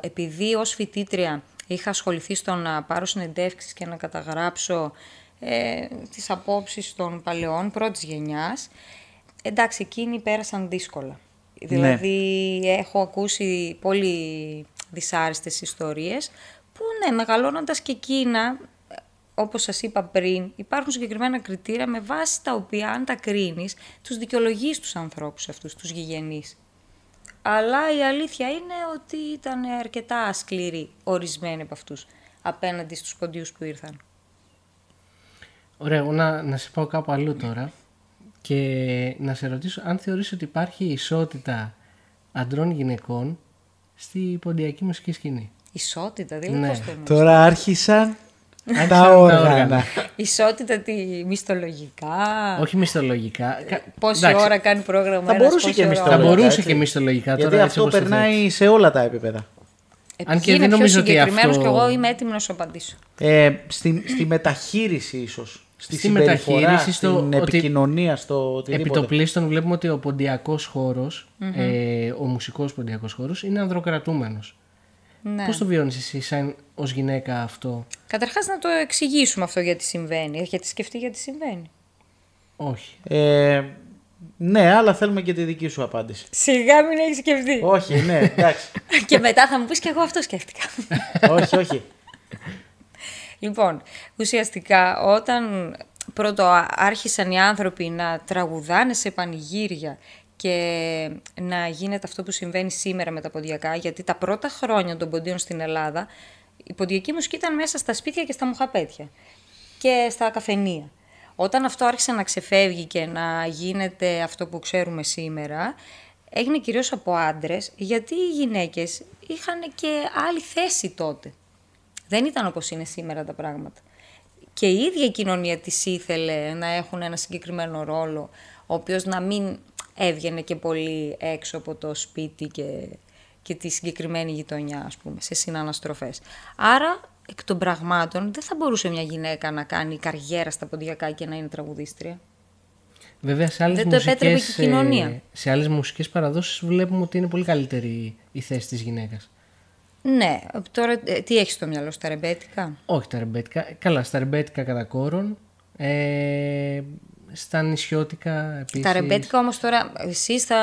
επειδή ως φοιτήτρια είχα ασχοληθεί στο να πάρω συνεντεύξεις και να καταγράψω τις απόψεις των παλαιών πρώτης γενιάς, εντάξει, εκείνοι πέρασαν δύσκολα. Ναι. Δηλαδή, έχω ακούσει πολύ δυσάρεστες ιστορίες που, ναι, μεγαλώνοντας και εκείνα, όπως σας είπα πριν, υπάρχουν συγκεκριμένα κριτήρια με βάση τα οποία, αν τα κρίνεις, τους δικαιολογείς τους ανθρώπους αυτούς, τους γηγενείς. Αλλά η αλήθεια είναι ότι ήταν αρκετά σκληροί ορισμένοι από αυτούς απέναντι στους ποντίους που ήρθαν. Ωραία, εγώ να σε πάω κάπου αλλού τώρα και να σε ρωτήσω αν θεωρείς ότι υπάρχει ισότητα αντρών γυναικών στη ποντιακή μουσική σκηνή. Ισότητα, δηλαδή Ναι. πώς το εννοείς? Τώρα άρχισαν τα όργανα. Ισότητα τη μισθολογικά. Όχι μισθολογικά. Πόση Εντάξει, ώρα κάνει πρόγραμμα Θα ένας, μπορούσε πόση και ώρα μισθολογικά. Θα μπορούσε έτσι. και μισθολογικά τώρα. Γιατί έτσι αυτό όπως το περνάει σε όλα τα επίπεδα. Αν και είναι δεν πιο νομίζω ότι συγκεκριμένος αυτό- και εγώ είμαι έτοιμη να σου απαντήσω. Στη μεταχείριση ίσως. Στη Στη συμπεριφορά, μεταχείριση, στο στην ότι επικοινωνία, στο οτιδήποτε. Επιτοπλίστων βλέπουμε ότι ο ποντιακός χώρος, ο μουσικός ποντιακός χώρος, είναι ανδροκρατούμενος. Ναι. Πώς το βιώνεις εσύ σαν ως γυναίκα αυτό? Καταρχάς να το εξηγήσουμε αυτό γιατί συμβαίνει. Έχετε σκεφτεί γιατί συμβαίνει? Όχι. Ναι, αλλά θέλουμε και τη δική σου απάντηση. Σιγά μην έχεις σκεφτεί. Όχι, ναι, εντάξει. Και μετά θα μου πεις και εγώ αυτό σκέφτηκα. όχι, όχι. Λοιπόν, ουσιαστικά όταν πρώτο άρχισαν οι άνθρωποι να τραγουδάνε σε πανηγύρια και να γίνεται αυτό που συμβαίνει σήμερα με τα ποντιακά, γιατί τα πρώτα χρόνια των ποντίων στην Ελλάδα η ποντιακή μουσική ήταν μέσα στα σπίτια και στα μουχαπέτια και στα καφενεία. Όταν αυτό άρχισε να ξεφεύγει και να γίνεται αυτό που ξέρουμε σήμερα, έγινε κυρίως από άντρες, γιατί οι γυναίκες είχαν και άλλη θέση τότε. Δεν ήταν όπως είναι σήμερα τα πράγματα. Και η ίδια η κοινωνία της ήθελε να έχουν ένα συγκεκριμένο ρόλο, ο οποίος να μην έβγαινε και πολύ έξω από το σπίτι και τη συγκεκριμένη γειτονιά, ας πούμε, σε συναναστροφές. Άρα, εκ των πραγμάτων, δεν θα μπορούσε μια γυναίκα να κάνει καριέρα στα ποντιακά και να είναι τραγουδίστρια. Βέβαια, σε άλλες Δεν το επέτρεπε μουσικές, και η κοινωνία. σε άλλες μουσικές παραδόσεις βλέπουμε ότι είναι πολύ καλύτερη η θέση της γυναίκας. Ναι, τώρα τι έχεις στο μυαλό, στα ρεμπέτικα? Όχι τα ρεμπέτικα. Καλά, στα ρεμπέτικα κατά κόρον. Στα νησιώτικα επίσης. Τα ρεμπέτικα όμως τώρα εσείς θα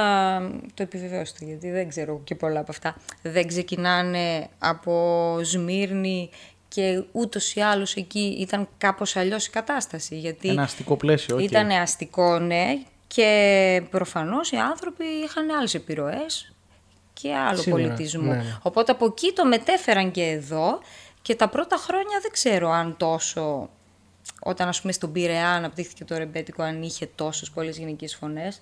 το επιβεβαιώσετε, γιατί δεν ξέρω και πολλά από αυτά. Δεν ξεκινάνε από Σμύρνη και ούτως ή άλλως εκεί ήταν κάπως αλλιώς η κατάσταση. Γιατί Ένα αστικό πλαίσιο, όχι. ήταν αστικό, ναι, και προφανώς οι άνθρωποι είχαν άλλες επιρροές και άλλο Σίγουρα, πολιτισμό. ναι. Οπότε από εκεί το μετέφεραν και εδώ και τα πρώτα χρόνια δεν ξέρω αν τόσο... Όταν, ας πούμε, στον Πειραιά αναπτύχθηκε το ρεμπέτικο, αν είχε τόσες πολλές γυναικείες φωνές.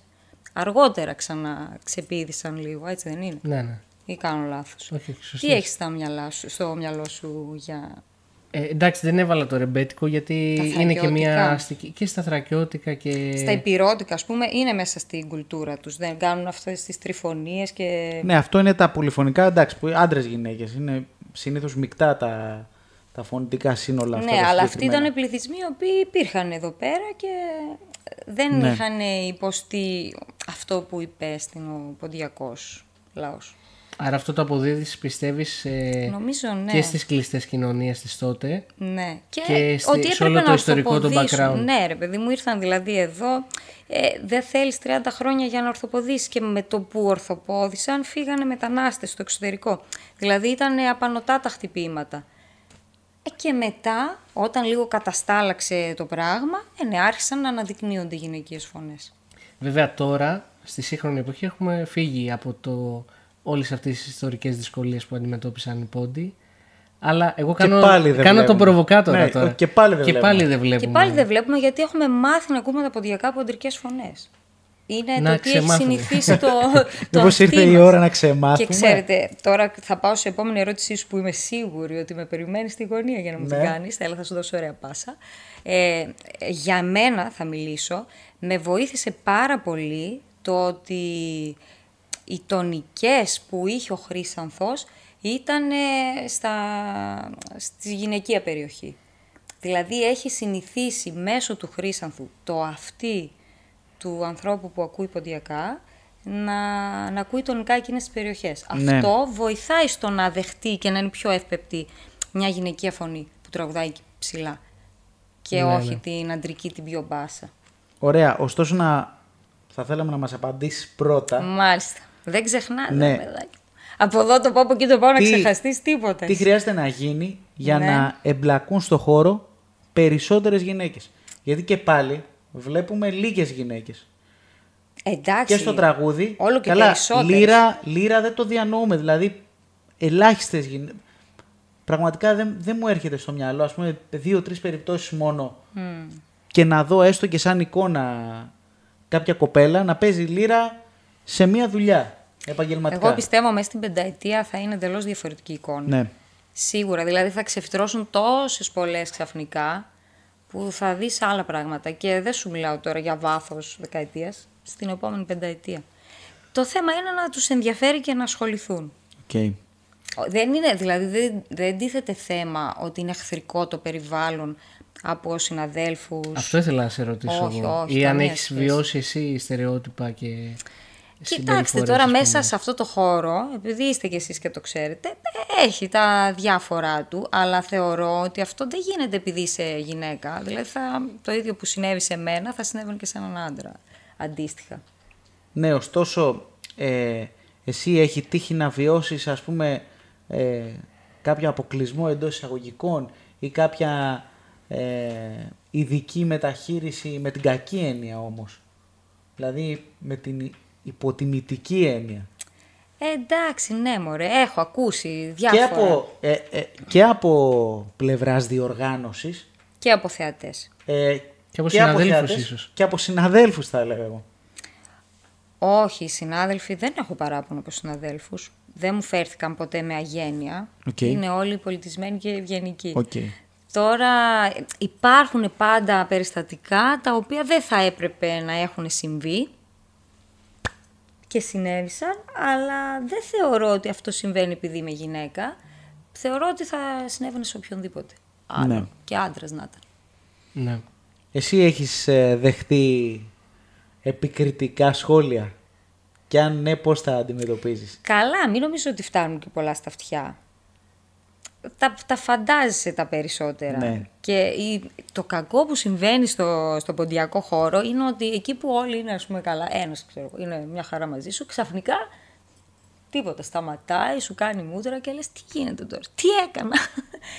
Αργότερα ξαναξεπίδησαν λίγο, έτσι δεν είναι? Ναι, ναι. Ή κάνω λάθος? Όχι, σωστή. Τι έχεις στο μυαλό σου για... Εντάξει, δεν έβαλα το ρεμπέτικο γιατί Τα είναι και μια θρακιώτικα. αστική. Και στα θρακιώτικα και. Στα υπηρώτικα, ας πούμε, είναι μέσα στην κουλτούρα τους. Δεν κάνουν αυτές τις τριφωνίες και... Ναι, αυτό είναι τα πολυφωνικά, εντάξει, που άντρες-γυναίκες. Είναι συνήθως μεικτά τα φωνητικά σύνολα αυτά. Ναι, τα αλλά αυτοί συγκεκριμένα. ήταν πληθυσμοί οι οποίοι υπήρχαν εδώ πέρα και δεν Ναι. είχαν υποστεί αυτό που υπέστην ο ποντιακός λαός. Άρα αυτό το αποδίδεις, πιστεύεις, Νομίζω, ναι. και στις κλειστές κοινωνίες της τότε. Ναι. Και ότι σε όλο έπρεπε το να ιστορικό του ορθοποδήσουν. background. Ναι, ρε παιδί μου, ήρθαν δηλαδή εδώ. Δεν θέλεις 30 χρόνια για να ορθοποδήσεις, και με το που ορθοπόδησαν φύγανε μετανάστες στο εξωτερικό. Δηλαδή ήταν απανωτά τα χτυπήματα. Και μετά, όταν λίγο καταστάλαξε το πράγμα, ναι, άρχισαν να αναδεικνύονται γυναικείες φωνές. Βέβαια τώρα, στη σύγχρονη εποχή, έχουμε φύγει από όλες αυτές τις ιστορικές δυσκολίες που αντιμετώπισαν οι Πόντιοι. Αλλά εγώ κάνω τον προβοκάτορα, ναι, τώρα. Και πάλι δεν βλέπουμε. Και πάλι δεν βλέπουμε, γιατί έχουμε μάθει να ακούμε τα ποντιακά ποντρικές φωνές. Είναι να το ότι έχει συνηθίσει το μήπως ήρθε η ώρα να ξεμάθουμε. Και ξέρετε, τώρα θα πάω σε επόμενη ερώτησή σου, που είμαι σίγουρη ότι με περιμένει στη γωνία για να μου την κάνεις. Θα σου δώσω ωραία πάσα. Για μένα θα μιλήσω. Με βοήθησε πάρα πολύ το ότι οι τονικές που είχε ο Χρύσανθος ήταν στη γυναικεία περιοχή. Δηλαδή έχει συνηθίσει μέσω του Χρύσανθου το αυτί του ανθρώπου που ακούει ποντιακά να ακούει τονικά εκείνες τις περιοχές. Ναι. Αυτό βοηθάει στο να δεχτεί και να είναι πιο εύπεπτη μια γυναικεία φωνή που τραγουδάει ψηλά και όχι την αντρική, την πιο μπάσα. Ωραία, ωστόσο θα θέλαμε να μας απαντήσεις πρώτα. Μάλιστα. Δεν ξεχνάτε, παιδάκι. Από εδώ το πάω, από εκεί το πάω, να ξεχαστείς τίποτα. Τι χρειάζεται να γίνει για να εμπλακούν στο χώρο περισσότερες γυναίκες? Γιατί και πάλι βλέπουμε λίγες γυναίκες. Εντάξει. Και στο τραγούδι. Όλο και περισσότερες. Λύρα δεν το διανοούμε. Δηλαδή, ελάχιστες γυναίκες. Πραγματικά δεν μου έρχεται στο μυαλό, ας πούμε, 2-3 περιπτώσεις μόνο. Και να δω έστω και σαν εικόνα κάποια κοπέλα να παίζει λύρα σε μία δουλειά επαγγελματικά. Εγώ πιστεύω μέσα στην πενταετία θα είναι εντελώς διαφορετική εικόνα. Ναι. Σίγουρα. Δηλαδή θα ξεφυτρώσουν τόσες πολλές ξαφνικά που θα δεις άλλα πράγματα. Και δεν σου μιλάω τώρα για βάθος δεκαετίας, στην επόμενη πενταετία. Το θέμα είναι να τους ενδιαφέρει και να ασχοληθούν. Okay. Δεν είναι, δηλαδή δεν τίθεται θέμα ότι είναι εχθρικό το περιβάλλον από συναδέλφους. Αυτό ήθελα να σε ρωτήσω εγώ. Ή αν έχεις βιώσει εσύ στερεότυπα και Κοιτάξτε τώρα μέσα σε αυτό το χώρο, επειδή είστε κι εσείς και το ξέρετε, έχει τα διάφορά του, αλλά θεωρώ ότι αυτό δεν γίνεται επειδή είσαι γυναίκα. Δηλαδή το ίδιο που συνέβη σε μένα θα συνέβαινε και σε έναν άντρα, αντίστοιχα. Ναι, ωστόσο, εσύ έχει τύχει να βιώσεις, ας πούμε, κάποιο αποκλεισμό εντός εισαγωγικών ή κάποια ειδική μεταχείριση, με την κακή έννοια όμως? Δηλαδή με την υποτιμητική έννοια. Εντάξει, ναι μωρέ, έχω ακούσει διάφορα. Και από πλευράς διοργάνωσης. Και από θεατές. Και από συναδέλφους ίσως. Και από συναδέλφους θα έλεγα εγώ. Όχι, συνάδελφοι, δεν έχω παράπονο από συναδέλφους. Δεν μου φέρθηκαν ποτέ με αγένεια. Είναι όλοι πολιτισμένοι και ευγενικοί. Τώρα υπάρχουν πάντα περιστατικά τα οποία δεν θα έπρεπε να έχουν συμβεί και συνέβησαν, αλλά δεν θεωρώ ότι αυτό συμβαίνει επειδή είμαι γυναίκα. Θεωρώ ότι θα συνέβαινε σε οποιονδήποτε άλλο. Ναι. Και άντρας να ήταν. Ναι. Εσύ έχεις δεχτεί επικριτικά σχόλια? Και αν ναι, πώς τα αντιμετωπίζεις? Καλά, μην νομίζω ότι φτάνουν και πολλά στα αυτιά. Τα φαντάζεσαι τα περισσότερα. Ναι. Και το κακό που συμβαίνει στο ποντιακό χώρο είναι ότι εκεί που όλοι είναι, ας πούμε, καλά, ένας ξέρω, είναι μια χαρά μαζί σου, ξαφνικά τίποτα, σταματάει, σου κάνει μούτρα και λες τι γίνεται τώρα, τι έκανα,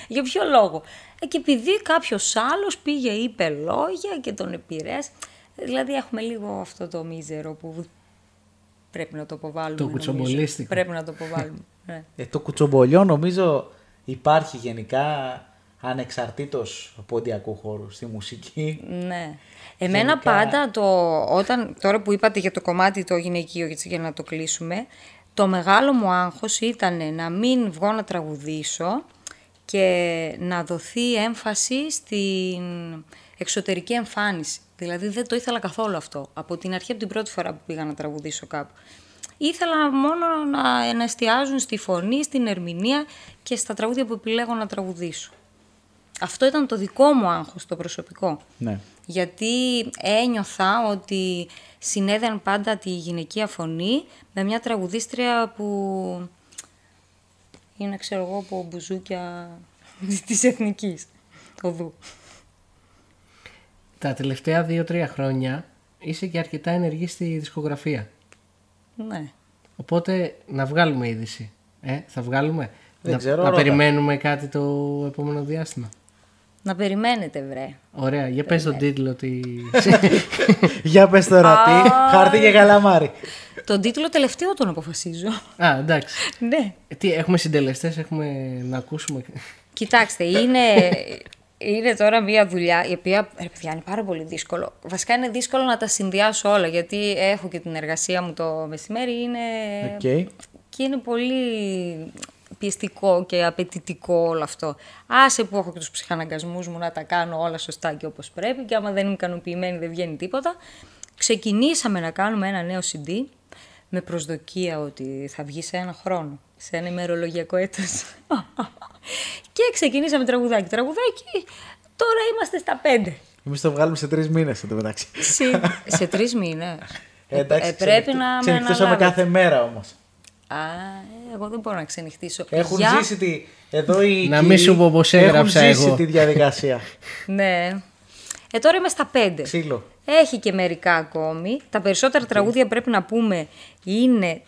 για ποιο λόγο. Και επειδή κάποιος άλλος πήγε, είπε λόγια και τον επηρέασε, δηλαδή έχουμε λίγο αυτό το μίζερο που πρέπει να το αποβάλουμε. Το κουτσομπολίστικο. Πρέπει να το αποβάλουμε. Ναι. Το κουτσομπολιό νομίζω υπάρχει γενικά ανεξαρτήτως ποντιακού χώρου στη μουσική. Ναι. Εμένα γενικά... πάντα τώρα που είπατε για το κομμάτι το γυναικείο, για να το κλείσουμε, το μεγάλο μου άγχος ήταν να μην βγω να τραγουδήσω και να δοθεί έμφαση στην εξωτερική εμφάνιση. Δηλαδή δεν το ήθελα καθόλου αυτό. Από την αρχή, από την πρώτη φορά που πήγα να τραγουδήσω κάπου. Ήθελα μόνο να εστιάζουν στη φωνή, στην ερμηνεία και στα τραγούδια που επιλέγω να τραγουδήσω. αυτό ήταν το δικό μου άγχος, το προσωπικό. Ναι. Γιατί ένιωθα ότι συνέδεαν πάντα τη γυναικεία φωνή με μια τραγουδίστρια που είναι, ξέρω εγώ, από μπουζούκια της εθνικής οδού. Τα τελευταία 2-3 χρόνια είσαι και αρκετά ενεργή στη δισκογραφία. Ναι. Οπότε να βγάλουμε είδηση. Θα βγάλουμε. Δεν ξέρω, να ρώτα. περιμένουμε κάτι το επόμενο διάστημα. Να περιμένετε, βρε. Ωραία, για πες τον τίτλο Για πες τώρα τι, χάρτη και καλαμάρι. Τον τίτλο τελευταίο τον αποφασίζω. Α, εντάξει. Ναι. Τι, έχουμε συντελεστές, έχουμε να ακούσουμε. Κοιτάξτε, είναι τώρα μια δουλειά η οποία, ρε παιδιά, είναι πάρα πολύ δύσκολο. Βασικά είναι δύσκολο να τα συνδυάσω όλα, γιατί έχω και την εργασία μου το μεσημέρι, Okay. και είναι πολύ πιεστικό και απαιτητικό όλο αυτό. Άσε που έχω και τους ψυχαναγκασμούς μου να τα κάνω όλα σωστά και όπως πρέπει, και άμα δεν είμαι ικανοποιημένη δεν βγαίνει τίποτα. Ξεκινήσαμε να κάνουμε ένα νέο CD με προσδοκία ότι θα βγει σε 1 χρόνο, σε ένα ημερολογιακό έτος. Και ξεκινήσαμε τραγουδάκι. Τώρα είμαστε στα 5. Εμείς το βγάλουμε σε 3 μήνες εν τω μεταξύ. Σε 3 μήνες. Εντάξει, πρέπει να με ξενυχτήσαμε αναλάβετε. κάθε μέρα όμως. Εγώ δεν μπορώ να ξενυχτήσω. Έχουν ζήσει εδώ οι Να μην σου πω πως έγραψα έχουν ζήσει εγώ. τη διαδικασία. Ναι. Τώρα είμαι στα 5. Ξύλο. Έχει και μερικά ακόμη. Τα περισσότερα τραγούδια, πρέπει να πούμε, είναι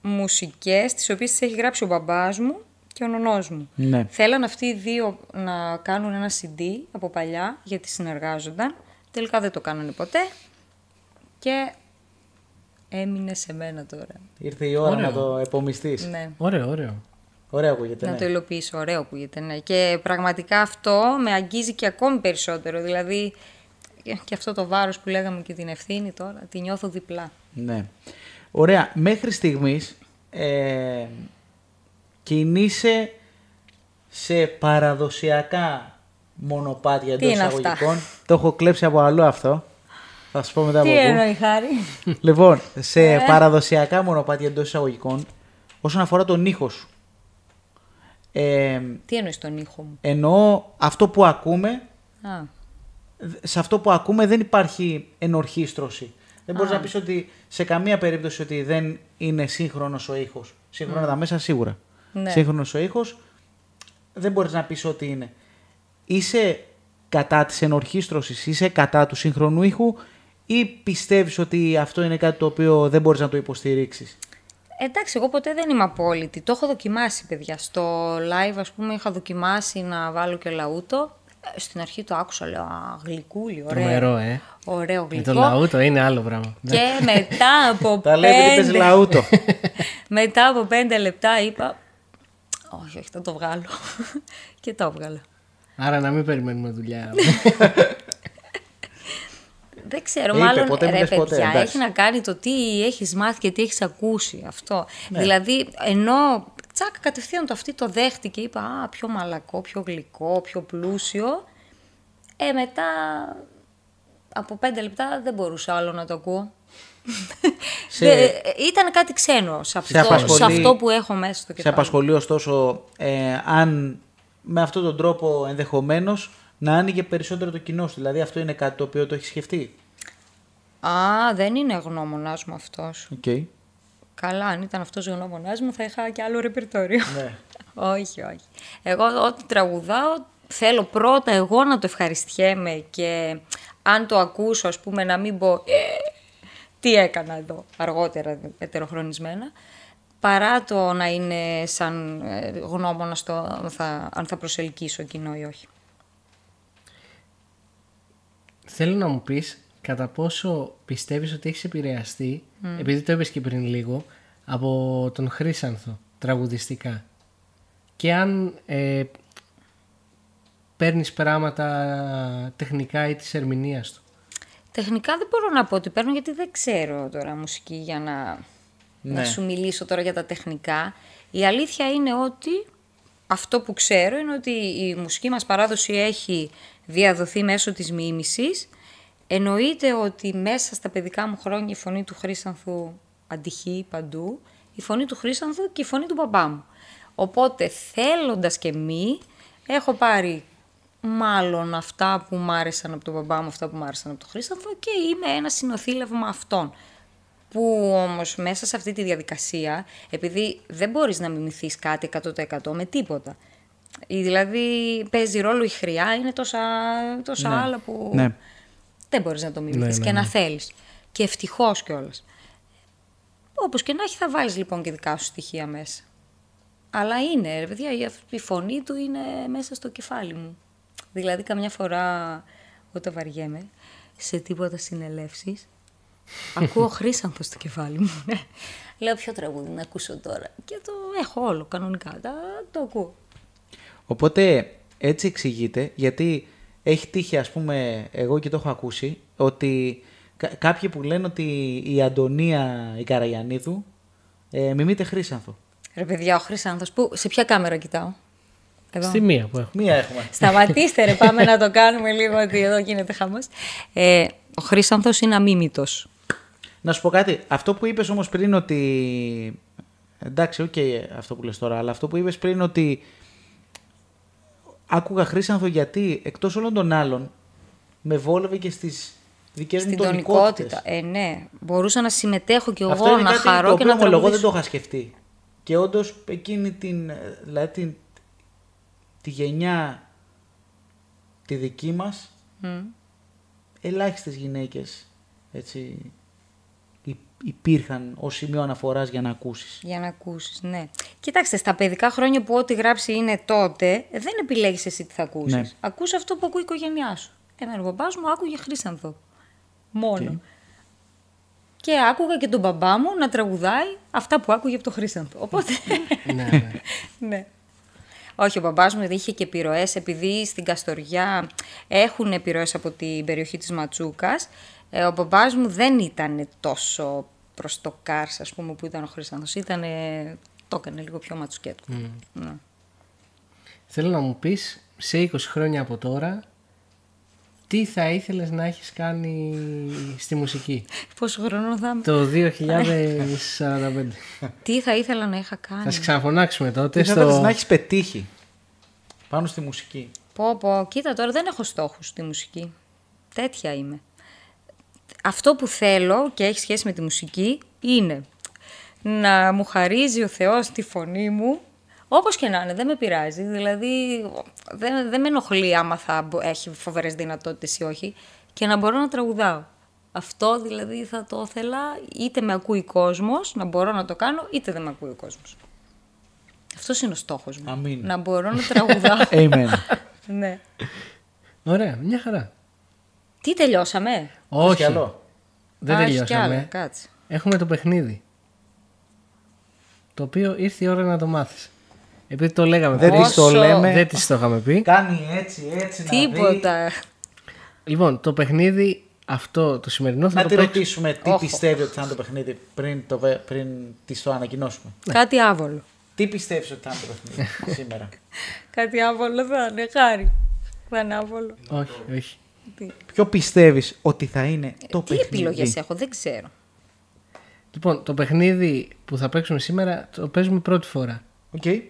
μουσικές τις οποίες τις έχει γράψει ο μπαμπάς μου και ο νονός μου. Ναι. Θέλαν αυτοί οι δύο να κάνουν ένα CD από παλιά, γιατί συνεργάζονταν. Τελικά δεν το κάνανε ποτέ και έμεινε σε μένα τώρα. Ήρθε η ώρα Ωραίο. να το επομιστείς. Ναι. Ωραίο. Ωραίο ακούγεται. Να Ναι. το υλοποιήσω, ωραίο ακούγεται, ναι. Και πραγματικά αυτό με αγγίζει και ακόμη περισσότερο. Δηλαδή, και αυτό το βάρος που λέγαμε και την ευθύνη τώρα, τη νιώθω διπλά. Ναι. Ωραία. Μέχρι στιγμής κινείσαι σε παραδοσιακά μονοπάτια Τι εντός είναι αυτά? εισαγωγικών. Το έχω κλέψει από αλλού αυτό. Θα σου πω μετά από Τι πού. εννοεί, Χάρη? Λοιπόν, σε παραδοσιακά μονοπάτια εντός εισαγωγικών, όσον αφορά τον ήχο σου. Τι εννοεί τον ήχο μου? Εννοώ αυτό που ακούμε, Α, σε αυτό που ακούμε δεν υπάρχει ενορχήστρωση. Δεν μπορείς να πεις ότι σε καμία περίπτωση ότι δεν είναι σύγχρονος ο ήχος. Σύγχρονα τα μέσα σίγουρα. ναι. Σύγχρονος ο ήχος δεν μπορείς να πεις ότι είναι. Είσαι κατά της ενορχήστρωσης, είσαι κατά του σύγχρονου ήχου ή πιστεύεις ότι αυτό είναι κάτι το οποίο δεν μπορείς να το υποστηρίξεις? Εντάξει, εγώ ποτέ δεν είμαι απόλυτη. Το έχω δοκιμάσει, παιδιά. Στο live, ας πούμε, είχα δοκιμάσει να βάλω και λαούτο. Στην αρχή το άκουσα, λέω, γλυκούλι, ωραίο. Τρομερό, Ωραίο Με γλυκό. το λαούτο είναι άλλο πράγμα. Και μετά από Τα λέει επειδή παίζει λαούτο. μετά από 5 λεπτά είπα, όχι, θα το βγάλω. Και το έβγαλα. Άρα να μην περιμένουμε δουλειά. Δεν ξέρω, Είπε, μάλλον ποτέ μην ρε λες ποτέ, παιδιά, εντάξει. έχει να κάνει το τι έχεις μάθει και τι έχεις ακούσει αυτό. Ναι. Δηλαδή, ενώ τσακ κατευθείαν το αυτή το δέχτηκε, είπα, πιο μαλακό, πιο γλυκό, πιο πλούσιο. Μετά από 5 λεπτά δεν μπορούσα άλλο να το ακούω. Ήταν κάτι ξένο σε αυτό που έχω μέσα στο Σε κεφάλι. απασχολεί ωστόσο αν με αυτόν τον τρόπο ενδεχομένως να άνοιγε περισσότερο το κοινό σου. Δηλαδή αυτό είναι κάτι το οποίο το έχει σκεφτεί. Δεν είναι γνώμονας μου αυτός. Okay. Καλά, αν ήταν αυτός ο γνώμονας μου θα είχα και άλλο ρεπερτόριο. Ναι. Όχι. Εγώ όταν τραγουδάω θέλω πρώτα εγώ να το ευχαριστιέμαι και αν το ακούσω, ας πούμε, να μην πω τι έκανα εδώ αργότερα ετεροχρονισμένα, παρά το να είναι σαν γνώμονα αν θα προσελκύσω κοινό ή όχι. Θέλω να μου πεις κατά πόσο πιστεύεις ότι έχεις επηρεαστεί, επειδή το είπες και πριν λίγο, από τον Χρύσανθο τραγουδιστικά. Και αν παίρνεις πράγματα τεχνικά ή της ερμηνείας του. Τεχνικά δεν μπορώ να πω ότι παίρνω, γιατί δεν ξέρω τώρα μουσική για να σου μιλήσω τώρα για τα τεχνικά. Η αλήθεια είναι ότι αυτό που ξέρω είναι ότι η μουσική μας παράδοση έχει διαδοθεί μέσω της μίμησης. Εννοείται ότι μέσα στα παιδικά μου χρόνια η φωνή του Χρύσανθου αντυχεί παντού, η φωνή του Χρύσανθου και η φωνή του μπαμπά μου. Οπότε θέλοντας και μη, έχω πάρει μάλλον αυτά που μ' άρεσαν από τον μπαμπά μου, αυτά που μ' άρεσαν από τον Χρήσανθο και είμαι ένα συνοθήλευμα αυτών. Που όμως μέσα σε αυτή τη διαδικασία, επειδή δεν μπορείς να μιμηθείς κάτι 100% με τίποτα. Δηλαδή παίζει ρόλο η χρειά, είναι τόσα άλλα που δεν μπορείς να το μιμηθείς και να θέλεις. Και ευτυχώς κιόλας. Όπως και να έχει θα βάλεις λοιπόν και δικά σου στοιχεία μέσα. Αλλά είναι, ρε παιδιά, η φωνή του είναι μέσα στο κεφάλι μου. Δηλαδή καμιά φορά όταν βαριέμαι σε τίποτα συνελεύσεις, ακούω Χρήσανθο στο κεφάλι μου. Λέω ποιο τραγούδι να ακούσω τώρα. Και το έχω όλο κανονικά, το ακούω. Οπότε έτσι εξηγείται, γιατί έχει τύχει, ας πούμε, εγώ και το έχω ακούσει, ότι κάποιοι που λένε ότι η Αντωνία η Καραγιαννίδου μιμείται Χρήσανθο. Ρε παιδιά, ο Χρήσανθος, σε ποια κάμερα κοιτάω? Εδώ. Στη μία που έχουμε. Μία έχουμε. Σταματήστε ρε, πάμε να το κάνουμε λίγο, ότι εδώ γίνεται χαμός. Ο Χρήσανθος είναι αμίμητος. Να σου πω κάτι, αυτό που είπες όμως πριν ότι... Εντάξει, αυτό που λες τώρα, αλλά αυτό που είπες πριν ότι άκουγα Χρήσανθο γιατί εκτός όλων των άλλων με βόλευε και στις δικές μου τονικότητες. Ναι, μπορούσα να συμμετέχω κι εγώ, να χαρώ και να τραγουδήσω. Εγώ δεν το είχα σκεφτεί. Και όντως εκείνη δηλαδή τη γενιά τη δική μας, ελάχιστες γυναίκες έτσι υπήρχαν ως σημείο αναφοράς για να ακούσεις. Για να ακούσεις, ναι. Κοιτάξτε, στα παιδικά χρόνια που ό,τι γράψει είναι τότε, δεν επιλέγεις εσύ τι θα ακούσεις. Ναι. Ακούς αυτό που ακούει η οικογένειά σου. Εμένα ο μπαμπάς μου άκουγε Χρήσανθο. Μόνο. Και άκουγα και τον μπαμπά μου να τραγουδάει αυτά που άκουγε από τον Χρήσανθο. Οπότε... ναι. Όχι, ο μπαμπάς μου είχε και επιρροές, επειδή στην Καστοριά έχουν επιρροές από την περιοχή της Ματσούκας. Ο μπαμπάς μου δεν ήταν τόσο προς το Κάρς, ας πούμε, που ήταν ο Χρήσανθος. Το έκανε λίγο πιο ματσουκέτο. Ναι. Θέλω να μου πεις, σε 20 χρόνια από τώρα, τι θα ήθελες να έχεις κάνει στη μουσική? Πόσο χρόνο θα είμαι? Το 2045. Τι θα ήθελα να είχα κάνει? Θα σε ξαναφωνάξουμε τότε. Τι θα ήθελες να έχεις πετύχει πάνω στη μουσική? Κοίτα τώρα, δεν έχω στόχους στη μουσική. Τέτοια είμαι. Αυτό που θέλω και έχει σχέση με τη μουσική είναι να μου χαρίζει ο Θεός τη φωνή μου, όπως και να είναι, δεν με πειράζει. Δηλαδή δεν με ενοχλεί άμα θα έχει φοβερές δυνατότητες ή όχι, και να μπορώ να τραγουδάω. Αυτό δηλαδή θα το ήθελα, είτε με ακούει κόσμος, να μπορώ να το κάνω, είτε δεν με ακούει ο κόσμος. Αυτός είναι ο στόχος μου. Αμήν. Να μπορώ να τραγουδάω. Amen. Ναι. Ωραία, μια χαρά. Τι τελειώσαμε? Όχι, δεν τελειώσαμε. Κάτσε. Έχουμε το παιχνίδι, το οποίο ήρθε η ώρα να το μάθεις. Επειδή το λέγαμε δεν της το είχαμε πει. Κάνει έτσι τίποτα. Να δει. Λοιπόν, το παιχνίδι αυτό το σημερινό θα να τη ρωτήσουμε τι πιστεύει ότι θα είναι το παιχνίδι πριν της το ανακοινώσουμε. Κάτι άβολο. Τι πιστεύεις ότι θα είναι το παιχνίδι σήμερα? Κάτι άβολο θα είναι, χάρη. Θα είναι άβολο. Όχι. Ποιο πιστεύεις ότι θα είναι το παιχνίδι? Τι επιλογές έχω, δεν ξέρω. Λοιπόν, το παιχνίδι που θα παίξουμε σήμερα το παίζουμε πρώτη φορά. Okay.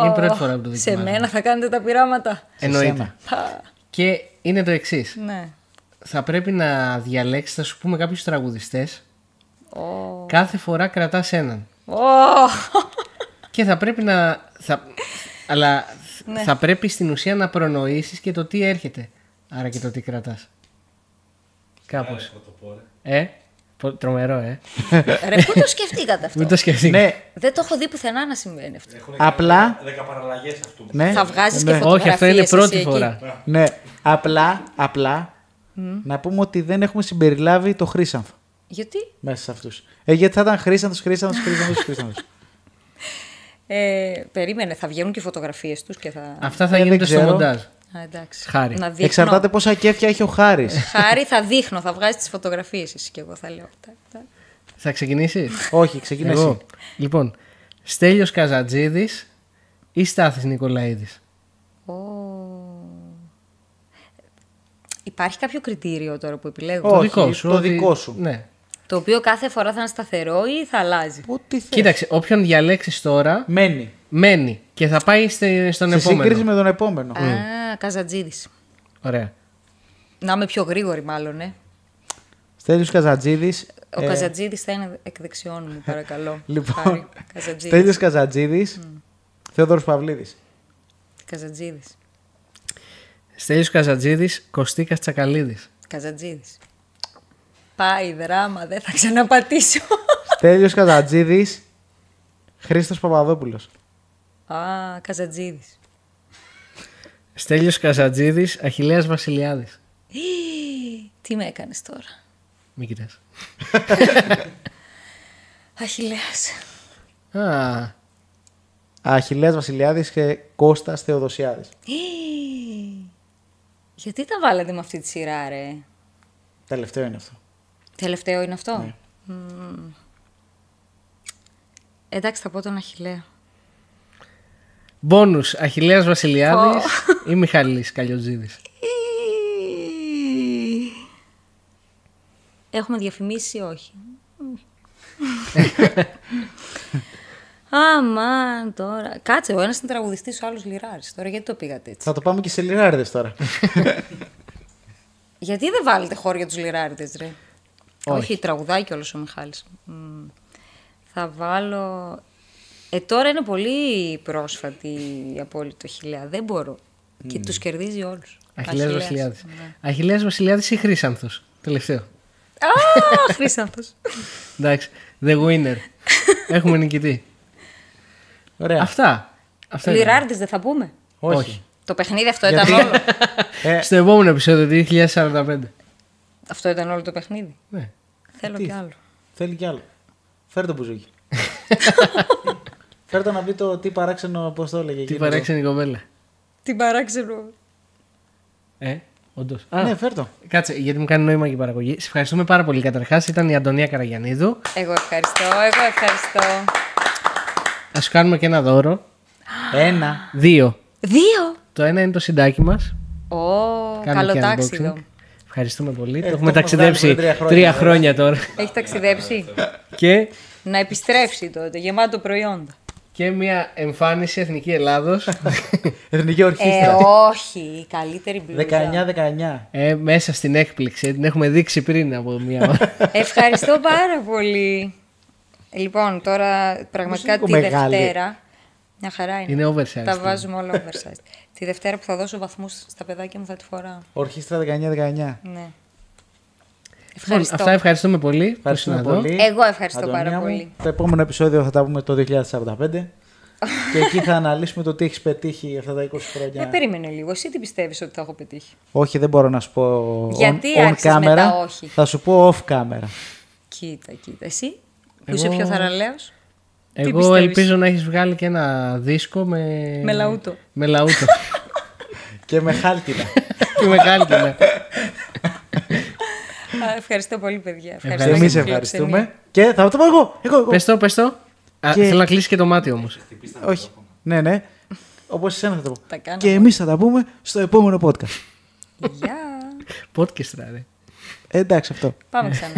Είναι πρώτη φορά που το δοκιμάζουμε. Σε μένα θα κάνετε τα πειράματα? Εννοείται. Και είναι το εξής. Ναι. Θα πρέπει να διαλέξεις, θα σου πούμε κάποιους τραγουδιστές. Κάθε φορά κρατάς έναν. Και θα πρέπει θα πρέπει στην ουσία να προνοήσεις και το τι έρχεται. Άρα και το τι κρατάς. Κάπως. Τρομερό, Ρε, πού το σκεφτήκατε αυτό? Μην το σκεφτήκατε. Ναι. Δεν το έχω δει πουθενά να συμβαίνει αυτό. Απλά. 10 παραλλαγές αυτού. Ναι. Θα βγάζεις και φωτογραφίες? Όχι, αυτό είναι πρώτη φορά. Ναι. Απλά να πούμε ότι δεν έχουμε συμπεριλάβει το Χρήσανθο. Γιατί? Μέσα σε αυτούς. Γιατί θα ήταν Χρήσανθος. Περίμενε, θα βγαίνουν και φωτογραφίες τους και θα... Αυτά θα γίνονται στο μοντάζ. Χάρη. Εξαρτάται πόσα κέφια έχει ο Χάρης. Χάρη θα δείχνω, θα βγάζεις τις φωτογραφίες εσύ και εγώ θα λέω. Θα ξεκινήσεις? Όχι, ξεκινήσει. Λοιπόν, Στέλιος Καζατζίδης ή Στάθης Νικολαίδης? Υπάρχει κάποιο κριτήριο τώρα που επιλέγω? Όχι, το δικό σου. Ναι. Το οποίο κάθε φορά θα είναι σταθερό ή θα αλλάζει? Ό,τι θες. Κοίταξε, όποιον διαλέξεις τώρα μένει και θα πάει στον σε επόμενο. σύγκριση με τον επόμενο. Καζατζίδης. Ωραία. Να είμαι πιο γρήγορη, μάλλον, Στέλιος Καζατζίδης. Ο Καζατζίδης θα είναι εκ δεξιών μου, παρακαλώ. Λοιπόν, Στέλιος Καζατζίδης, Θεόδωρος Παυλίδης. Καζατζίδης. Στέλιος Καζατζίδης, Κωστίκας Τσακαλίδης. Καζατζίδης. Πάει δράμα, δεν θα ξαναπατήσω. Στέλιος Καζατζίδης, Χρήστος Παπαδόπουλος. Καζατζίδης. Στέλιος Καζατζίδης, Αχιλλέας Βασιλιάδης. Τι με έκανες τώρα. Μην κοιτάς. Αχιλλέας. Αχιλλέας Βασιλιάδης και Κώστας Θεοδοσιάδης. Γιατί τα βάλατε με αυτή τη σειρά, ρε. Τελευταίο είναι αυτό. Τελευταίο είναι αυτό. Ναι. Εντάξει, θα πω τον Αχιλλέα. Μπόνους, Αχιλλέας Βασιλιάδης ή Μιχάλης Καλιοτζίδης. Έχουμε διαφημίσει ή όχι. Αμάν τώρα. Κάτσε, ο ένας είναι τραγουδιστής, ο άλλος λιράρης. Τώρα γιατί το πήγατε έτσι. Θα το πάμε και σε λιράριδες τώρα. Γιατί δεν βάλετε χώρο για τους λιράριδες, ρε. Όχι, τραγουδάει κιόλας ο Μιχάλης. Θα βάλω... τώρα είναι πολύ πρόσφατη η απόλυτο Αχιλλέα. Δεν μπορώ. Και τους κερδίζει όλους. Αχιλλέας Βασιλιάδης. Αχιλλέας Βασιλιάδης ή Χρύσανθος. Τελευταίο. Χρύσανθος. Εντάξει. The winner. Έχουμε νικητή. Ωραία. Αυτά. Λιράριδες δεν θα πούμε. Όχι. Το παιχνίδι αυτό ήταν όλο. Στο επόμενο επεισόδιο, 2045. Αυτό ήταν όλο το παιχνίδι. Ναι. Θέλω κι άλλο. Θέλει κι άλλο. Φέρ το μπουζούκι. Φέρ το να πει το τι παράξενο, πώς το έλεγε. Τι παράξενη κοπέλα. Τι παράξενο. Όντως. Ναι, φέρ το. Κάτσε, γιατί μου κάνει νόημα και η παραγωγή. Σε ευχαριστούμε πάρα πολύ. Καταρχάς ήταν η Αντωνία Καραγιαννίδου. Εγώ ευχαριστώ. Ας σου κάνουμε και ένα δώρο. 1. 2. 2. Το ένα είναι το συντάκι μας. Καλό τάξιδο. Ευχαριστούμε πολύ. Το το έχουμε έχουμε ταξιδέψει βγάλει 3 χρόνια τώρα. Έχει ταξιδέψει. Και Να επιστρέψει τότε, γεμάτο προϊόντα. και μια εμφάνιση Εθνική Ελλάδος. Εθνική Ορχήστρα. Όχι, η καλύτερη μπλούζα. 19-19. Μέσα στην έκπληξη. Την έχουμε δείξει πριν από μία ώρα. Ευχαριστώ πάρα πολύ. Λοιπόν, τώρα πραγματικά τη μεγάλη. Δευτέρα. Μια χαρά είναι. Είναι oversized. Τα βάζουμε όλα oversized. Τη Δευτέρα που θα δώσω βαθμούς στα παιδάκια μου θα τη φοράω. Ορχήστρα 19-19. Ναι. Λοιπόν, αυτά ευχαριστούμε πολύ. που Ευχαριστούμε ήσουν εδώ. πολύ. Εγώ ευχαριστώ Αντωνία πάρα μου. πολύ. Το επόμενο επεισόδιο θα τα πούμε το 2045. Και εκεί θα αναλύσουμε το τι έχει πετύχει αυτά τα 20 χρόνια. Περίμενε λίγο. Εσύ τι πιστεύεις ότι θα έχω πετύχει. Όχι, δεν μπορώ να σου πω Γιατί on άρχισες camera. μετά όχι. Θα σου πω off camera. Κοίτα. Εσύ που είσαι πιο θαραλέος. Εγώ πιστεύεις? ελπίζω να έχεις βγάλει και ένα δίσκο με λαούτο. Με λαούτο. Και με χάλκινα. Και με κάλκινα. Ευχαριστώ πολύ, παιδιά. Ευχαριστώ. Εμείς για τη ευχαριστούμε. φιλοξενία. Και θα το πω εγώ. Πες το. Θέλω να κλείσει και το μάτι όμως. Όχι. Ναι. Όπως εσένα θα το πω. Τα κάνω Και εγώ. εμείς θα τα πούμε στο επόμενο podcast. Γεια. Podcast, ρε. Εντάξει αυτό. Πάμε ξανά.